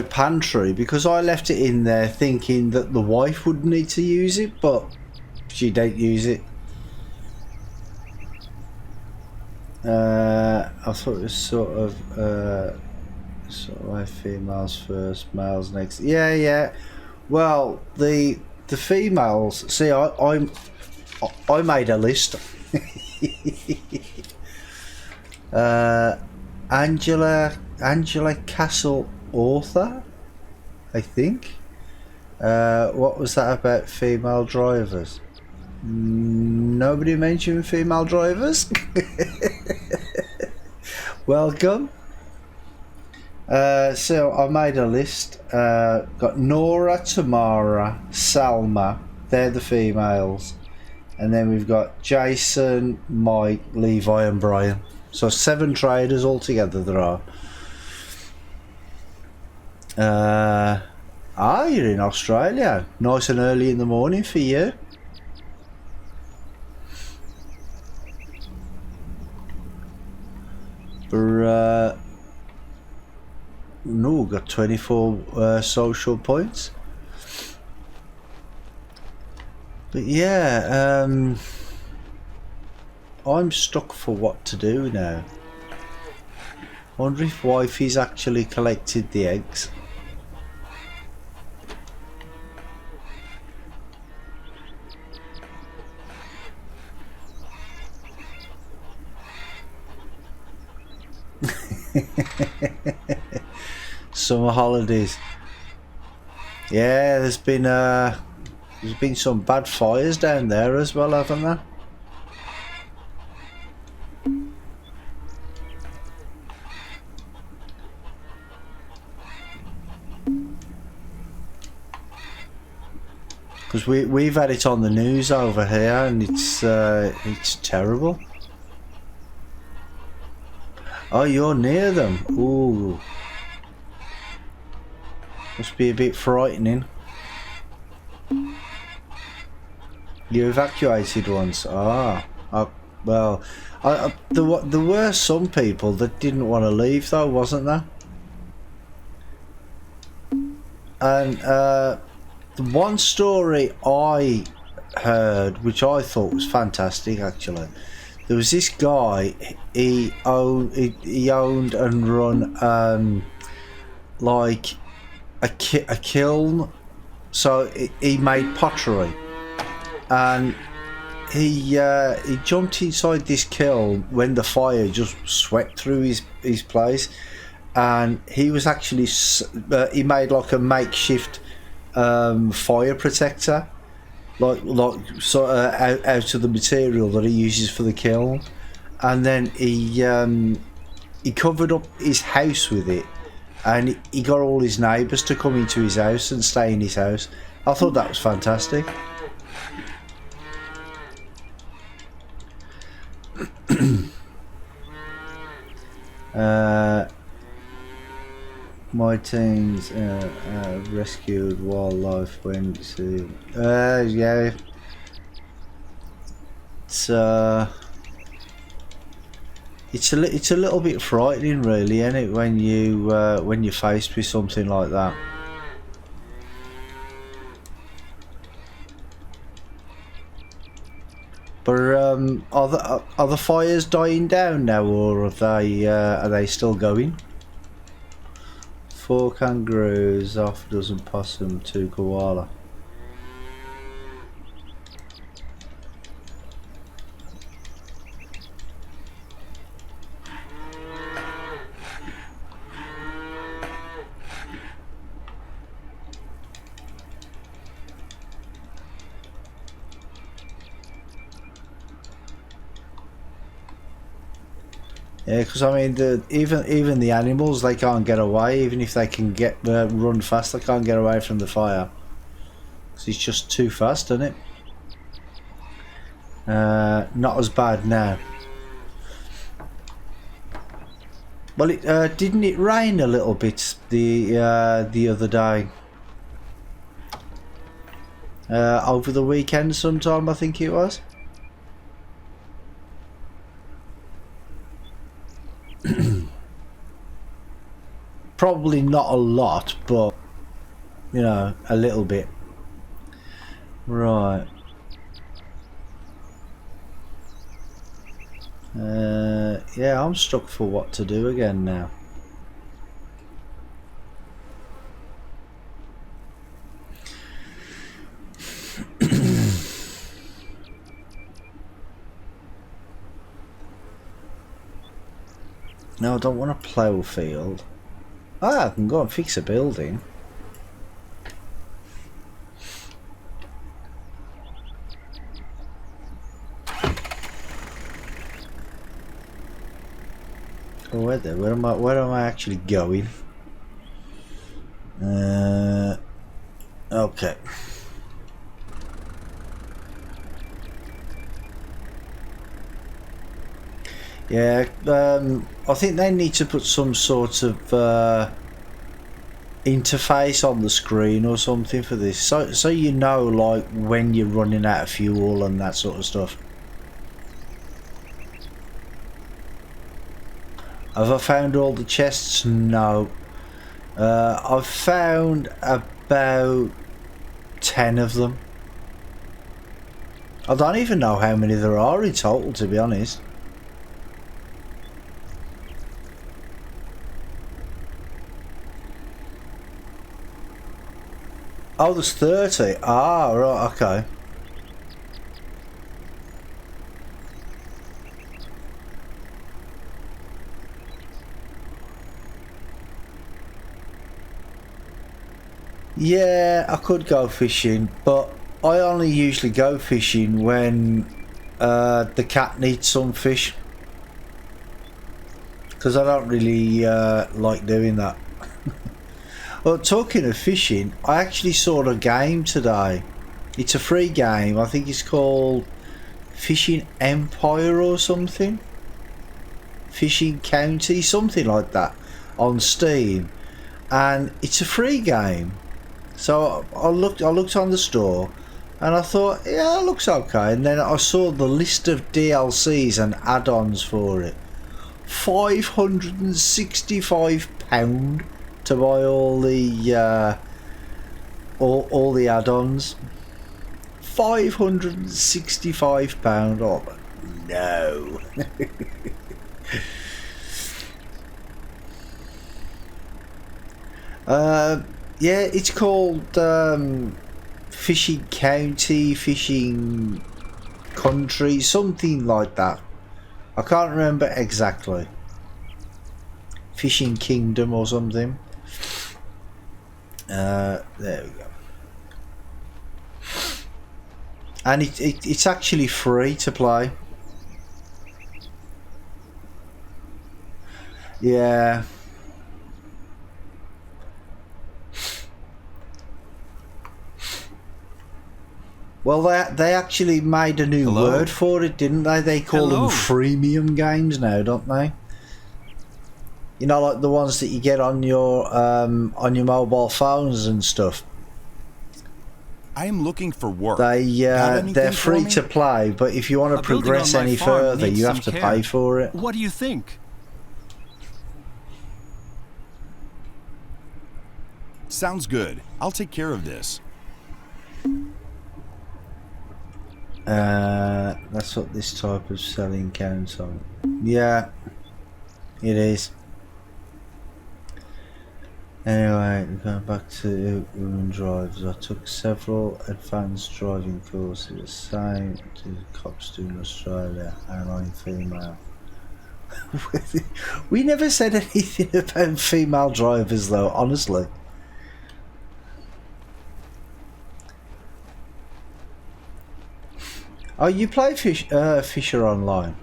pantry because I left it in there thinking that the wife would need to use it, but she don't use it. I thought it was sort of females first, males next. Yeah. Well, the females. See, I made a list. Angela Castle author, I think. What was that about female drivers? Nobody mentioned female drivers. Welcome. So I made a list. Got Nora, Tamara, Salma. They're the females. And then we've got Jason, Mike, Levi and Brian. So 7 traders altogether there are. You're in Australia. Nice and early in the morning for you. No, got 24 social points. But yeah, I'm stuck for what to do now. Wonder if wifey's actually collected the eggs. Summer holidays. Yeah, there's been some bad fires down there as well, haven't there? Because we've had it on the news over here, and it's terrible. Oh, you're near them. Ooh, must be a bit frightening. You evacuated once. Well, there were some people that didn't want to leave, though, wasn't there? And the one story I heard, which I thought was fantastic, actually, there was this guy. He owned and run like a kiln, so he made pottery, and he jumped inside this kiln when the fire just swept through his place, and he was actually he made like a makeshift fire protector, like sort of out of the material that he uses for the kiln, and then he covered up his house with it, and he got all his neighbours to come into his house and stay in his house. I thought that was fantastic. My teams rescued wildlife when yeah, it's a little bit frightening, really, isn't it, when you're faced with something like that. But are the fires dying down now, or are they still going? 4 kangaroos, half a dozen possum, 2 koala. Yeah, because I mean, even the animals, they can't get away. Even if they can run fast, they can't get away from the fire. Because it's just too fast, isn't it? Not as bad now. Well, didn't it rain a little bit the other day? Over the weekend sometime, I think it was. Probably not a lot, but you know, a little bit. Right. Yeah, I'm stuck for what to do again now. No, I don't want a plough field. I can go and fix a building. Oh, where am I actually going? Okay. Yeah, I think they need to put some sort of interface on the screen or something for this, so you know, like when you're running out of fuel and that sort of stuff. Have I found all the chests? No. I've found about 10 of them. I don't even know how many there are in total, to be honest. Oh, there's 30. Ah, right, okay. Yeah, I could go fishing, but I only usually go fishing when the cat needs some fish. Because I don't really like doing that. Well, talking of fishing, I actually saw a game today. It's a free game. I think it's called Fishing Empire or something. Fishing County, something like that, on Steam, and it's a free game. So I looked on the store, and I thought, yeah, it looks okay. And then I saw the list of DLCs and add-ons for it. £565 to buy all the all the add-ons. £565. Oh no. Yeah, it's called Fishing County, Fishing Country, something like that. I can't remember exactly. Fishing Kingdom or something. There we go. And it's actually free to play. Yeah. Well, they actually made a new word for it, didn't they? They call them freemium games now, don't they? You know, like the ones that you get on your mobile phones and stuff. I am looking for work. They're free to play, but if you want to progress any further, you have to pay for it. What do you think? Sounds good. I'll take care of this. That's what this type of selling counts on. Yeah, it is. Anyway, going back to women drivers, I took several advanced driving courses, same to the cops do in Australia, and I'm female. We never said anything about female drivers though, honestly. Oh, you play Fisher Online?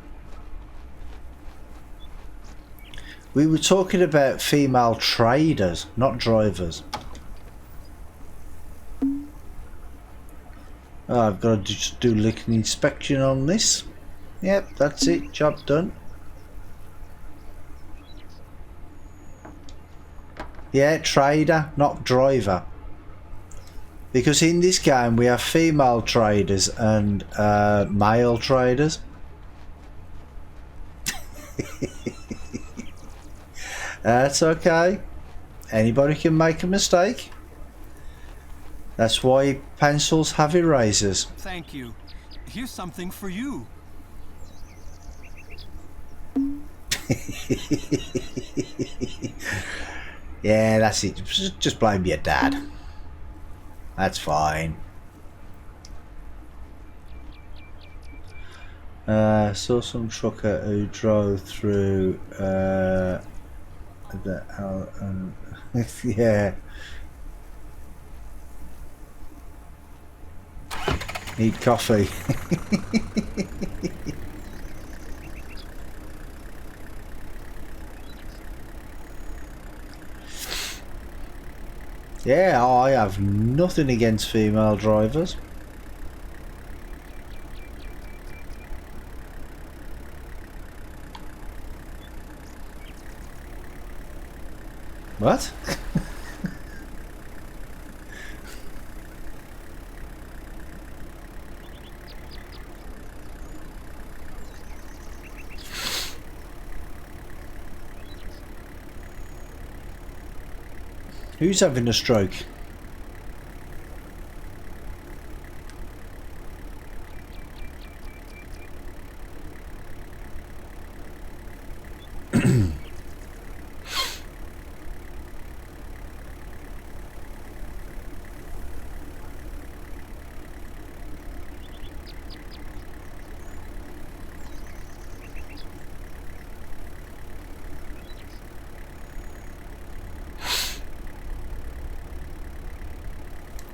We were talking about female traders, not drivers. Oh, I've got to just do like an inspection on this. Yep, that's it. Job done. Yeah, trader, not driver. Because in this game we have female traders and male traders. That's okay. Anybody can make a mistake. That's why pencils have erasers. Thank you. Here's something for you. Yeah, that's it. Just blame your dad. That's fine. Saw some trucker who drove through yeah. Need coffee. Yeah, I have nothing against female drivers. What? Who's having a stroke?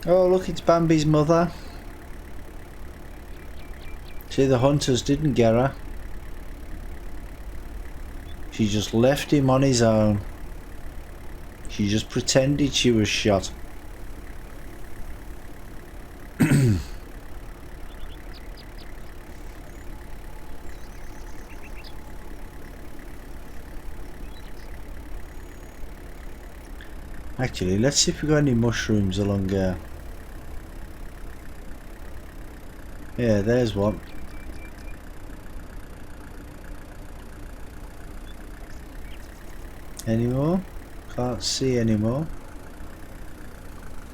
Oh, look, it's Bambi's mother. See, the hunters didn't get her. She just left him on his own. She just pretended she was shot. Actually, let's see if we got any mushrooms along here. Yeah, there's one. Any more? Can't see any more.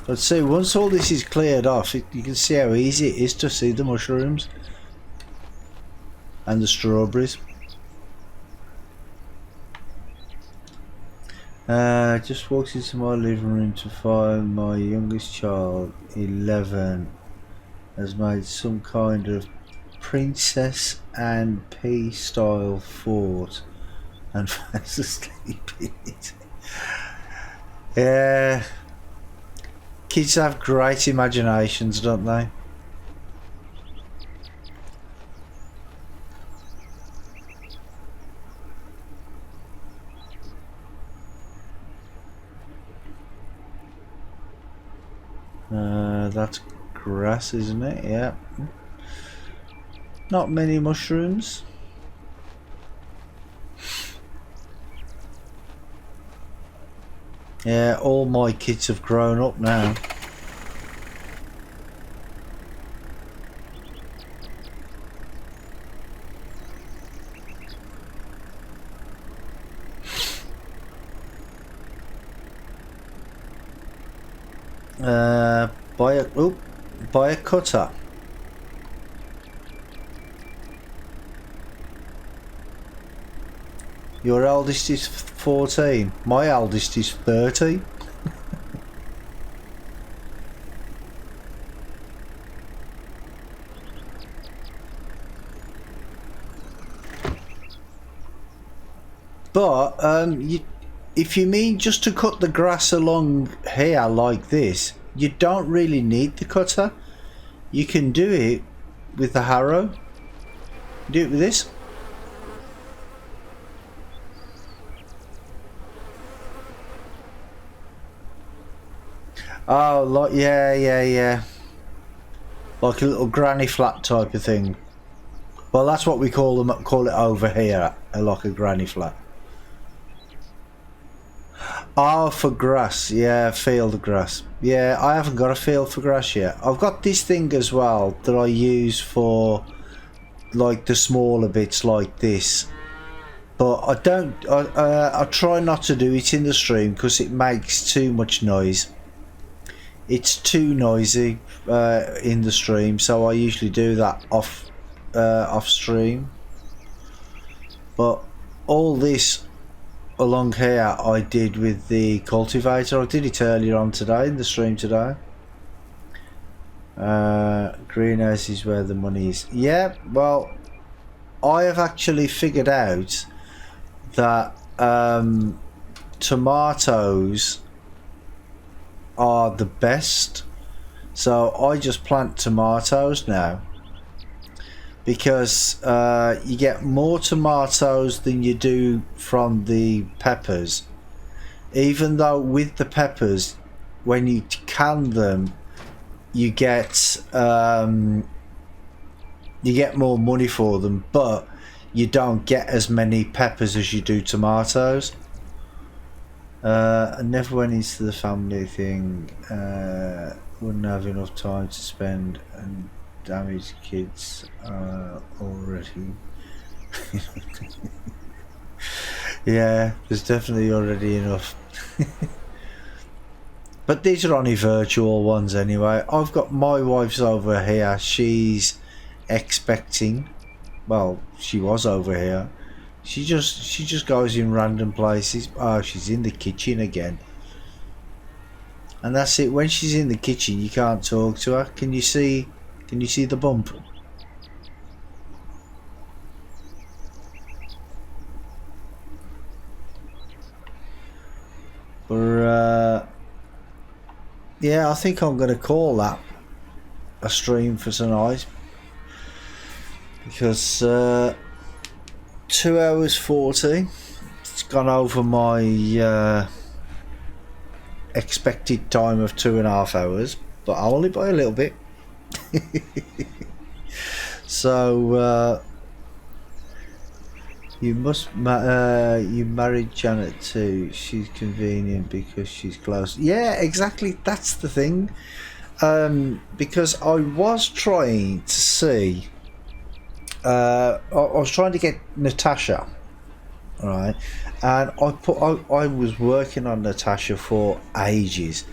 Let's see, once all this is cleared off, you can see how easy it is to see the mushrooms and the strawberries. Just walked into my living room to find my youngest child, 11, has made some kind of Princess and Pea style fort and fast asleep in it. Yeah. Kids have great imaginations, don't they? That's grass, isn't it? Yeah. Not many mushrooms. Yeah, all my kids have grown up now. Buy a cutter. Your eldest is 14. My eldest is 30. But if you mean just to cut the grass along here like this, you don't really need the cutter. You can do it with the harrow. Do it with this. Oh, like yeah. Like a little granny flat type of thing. Well, that's what we call them. Call it over here, like a granny flat. Oh, for grass, yeah, field grass. Yeah, I haven't got a field for grass yet. I've got this thing as well that I use for like the smaller bits like this. But I don't, I try not to do it in the stream because it makes too much noise. It's too noisy in the stream, so I usually do that off stream. But all this along here I did with the cultivator. I did it earlier on today in the stream today. Greenhouse is where the money is. Yeah, well, I have actually figured out that tomatoes are the best, so I just plant tomatoes now because you get more tomatoes than you do from the peppers, even though with the peppers when you can them you get more money for them, but you don't get as many peppers as you do tomatoes. I never went into the family thing. Wouldn't have enough time to spend, and damaged kids already. Yeah, there's definitely already enough. But these are only virtual ones anyway. I've got my wife's over here. She's expecting. Well, she was over here. She just goes in random places. Oh, she's in the kitchen again. And that's it. When she's in the kitchen, you can't talk to her. Can you see the bump? But yeah, I think I'm going to call that a stream for tonight, because 2 hours 40. It's gone over my expected time of 2.5 hours, but only by a little bit. So you married Janet too. She's convenient because she's close. Yeah, exactly. That's the thing. Because I was trying to see. I was trying to get Natasha, right, and I was working on Natasha for ages,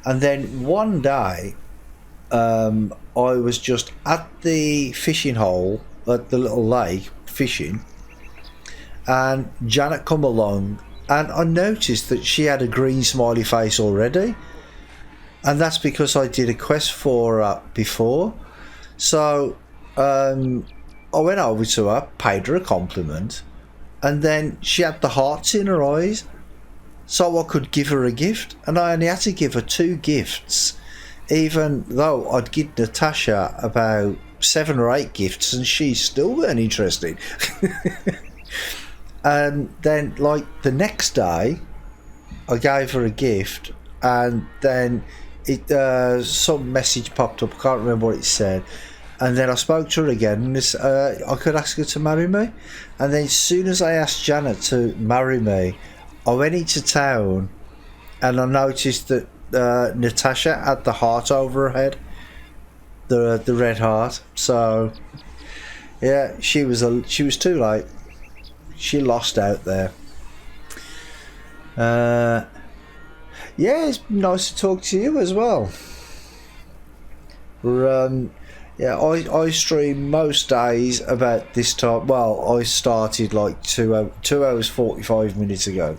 and then one day, I was just at the fishing hole at the little lake fishing, and Janet come along, and I noticed that she had a green smiley face already, and that's because I did a quest for her before. So I went over to her, paid her a compliment, and then she had the hearts in her eyes, so I could give her a gift, and I only had to give her 2 gifts, even though I'd give Natasha about 7 or 8 gifts, and she still weren't interested. And then, like, the next day, I gave her a gift, and then some message popped up. I can't remember what it said. And then I spoke to her again, and I could ask her to marry me. And then as soon as I asked Janet to marry me, I went into town, and I noticed that Natasha had the heart over her head, the red heart. So yeah, she was too late. She lost out there. Yeah, it's nice to talk to you as well. Yeah, I stream most days about this time. Well, I started like 2 hours 45 minutes ago,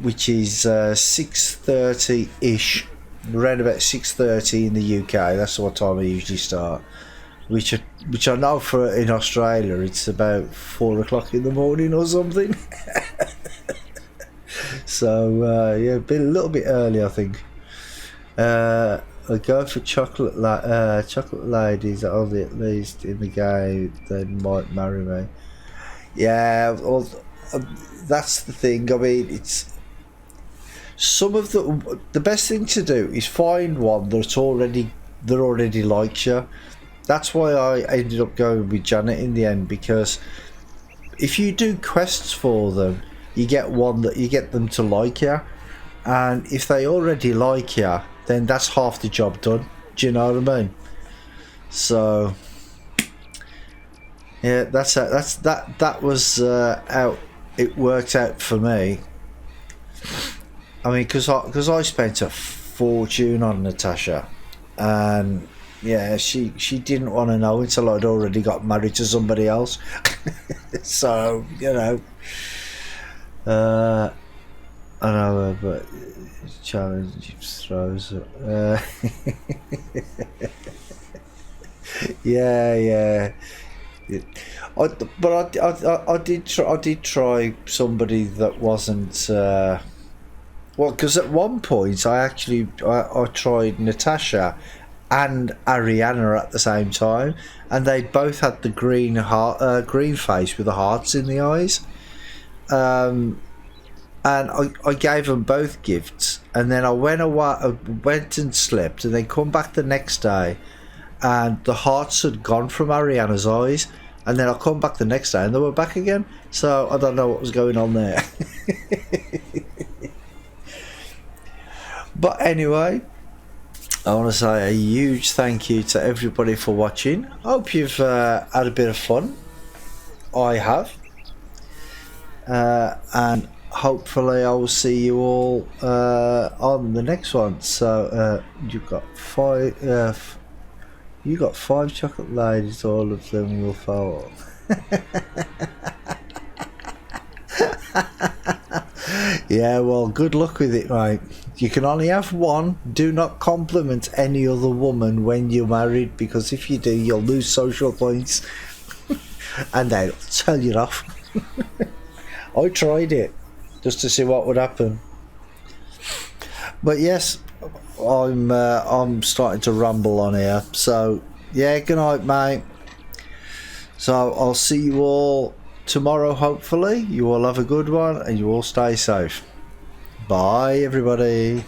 which is 6:30 ish, around about 6:30 in the UK. That's what time I usually start. Which I know for in Australia it's about 4 o'clock in the morning or something. So yeah, been a little bit early, I think. I go for chocolate ladies that are at least in the game. They might marry me. Yeah, well, that's the thing. I mean, it's some of the best thing to do is find one that already likes you. That's why I ended up going with Janet in the end, because if you do quests for them, you get them to like you, and if they already like you, then that's half the job done. Do you know what I mean? So yeah, that was how it worked out for me. I mean, because I spent a fortune on Natasha, and yeah, she didn't want to know until I'd already got married to somebody else. So you know, I know, but challenge throws. Yeah. I did try somebody that wasn't. Well, because at one point I tried Natasha and Ariana at the same time, and they both had the green face with the hearts in the eyes. And I gave them both gifts, and then I went and slept, and then come back the next day, and the hearts had gone from Ariana's eyes, and then I come back the next day and they were back again. So I don't know what was going on there. But anyway, I want to say a huge thank you to everybody for watching. Hope you've had a bit of fun. I have. And hopefully I will see you all on the next one. So you got five chocolate ladies, all of them will fall. Yeah, well, good luck with it, mate. You can only have one. Do not compliment any other woman when you're married, because if you do, you'll lose social points. And they'll tell you off. I tried it just to see what would happen. But yes, I'm starting to rumble on here. So yeah, good night, mate. So I'll see you all tomorrow. Hopefully, you all have a good one and you all stay safe. Bye, everybody.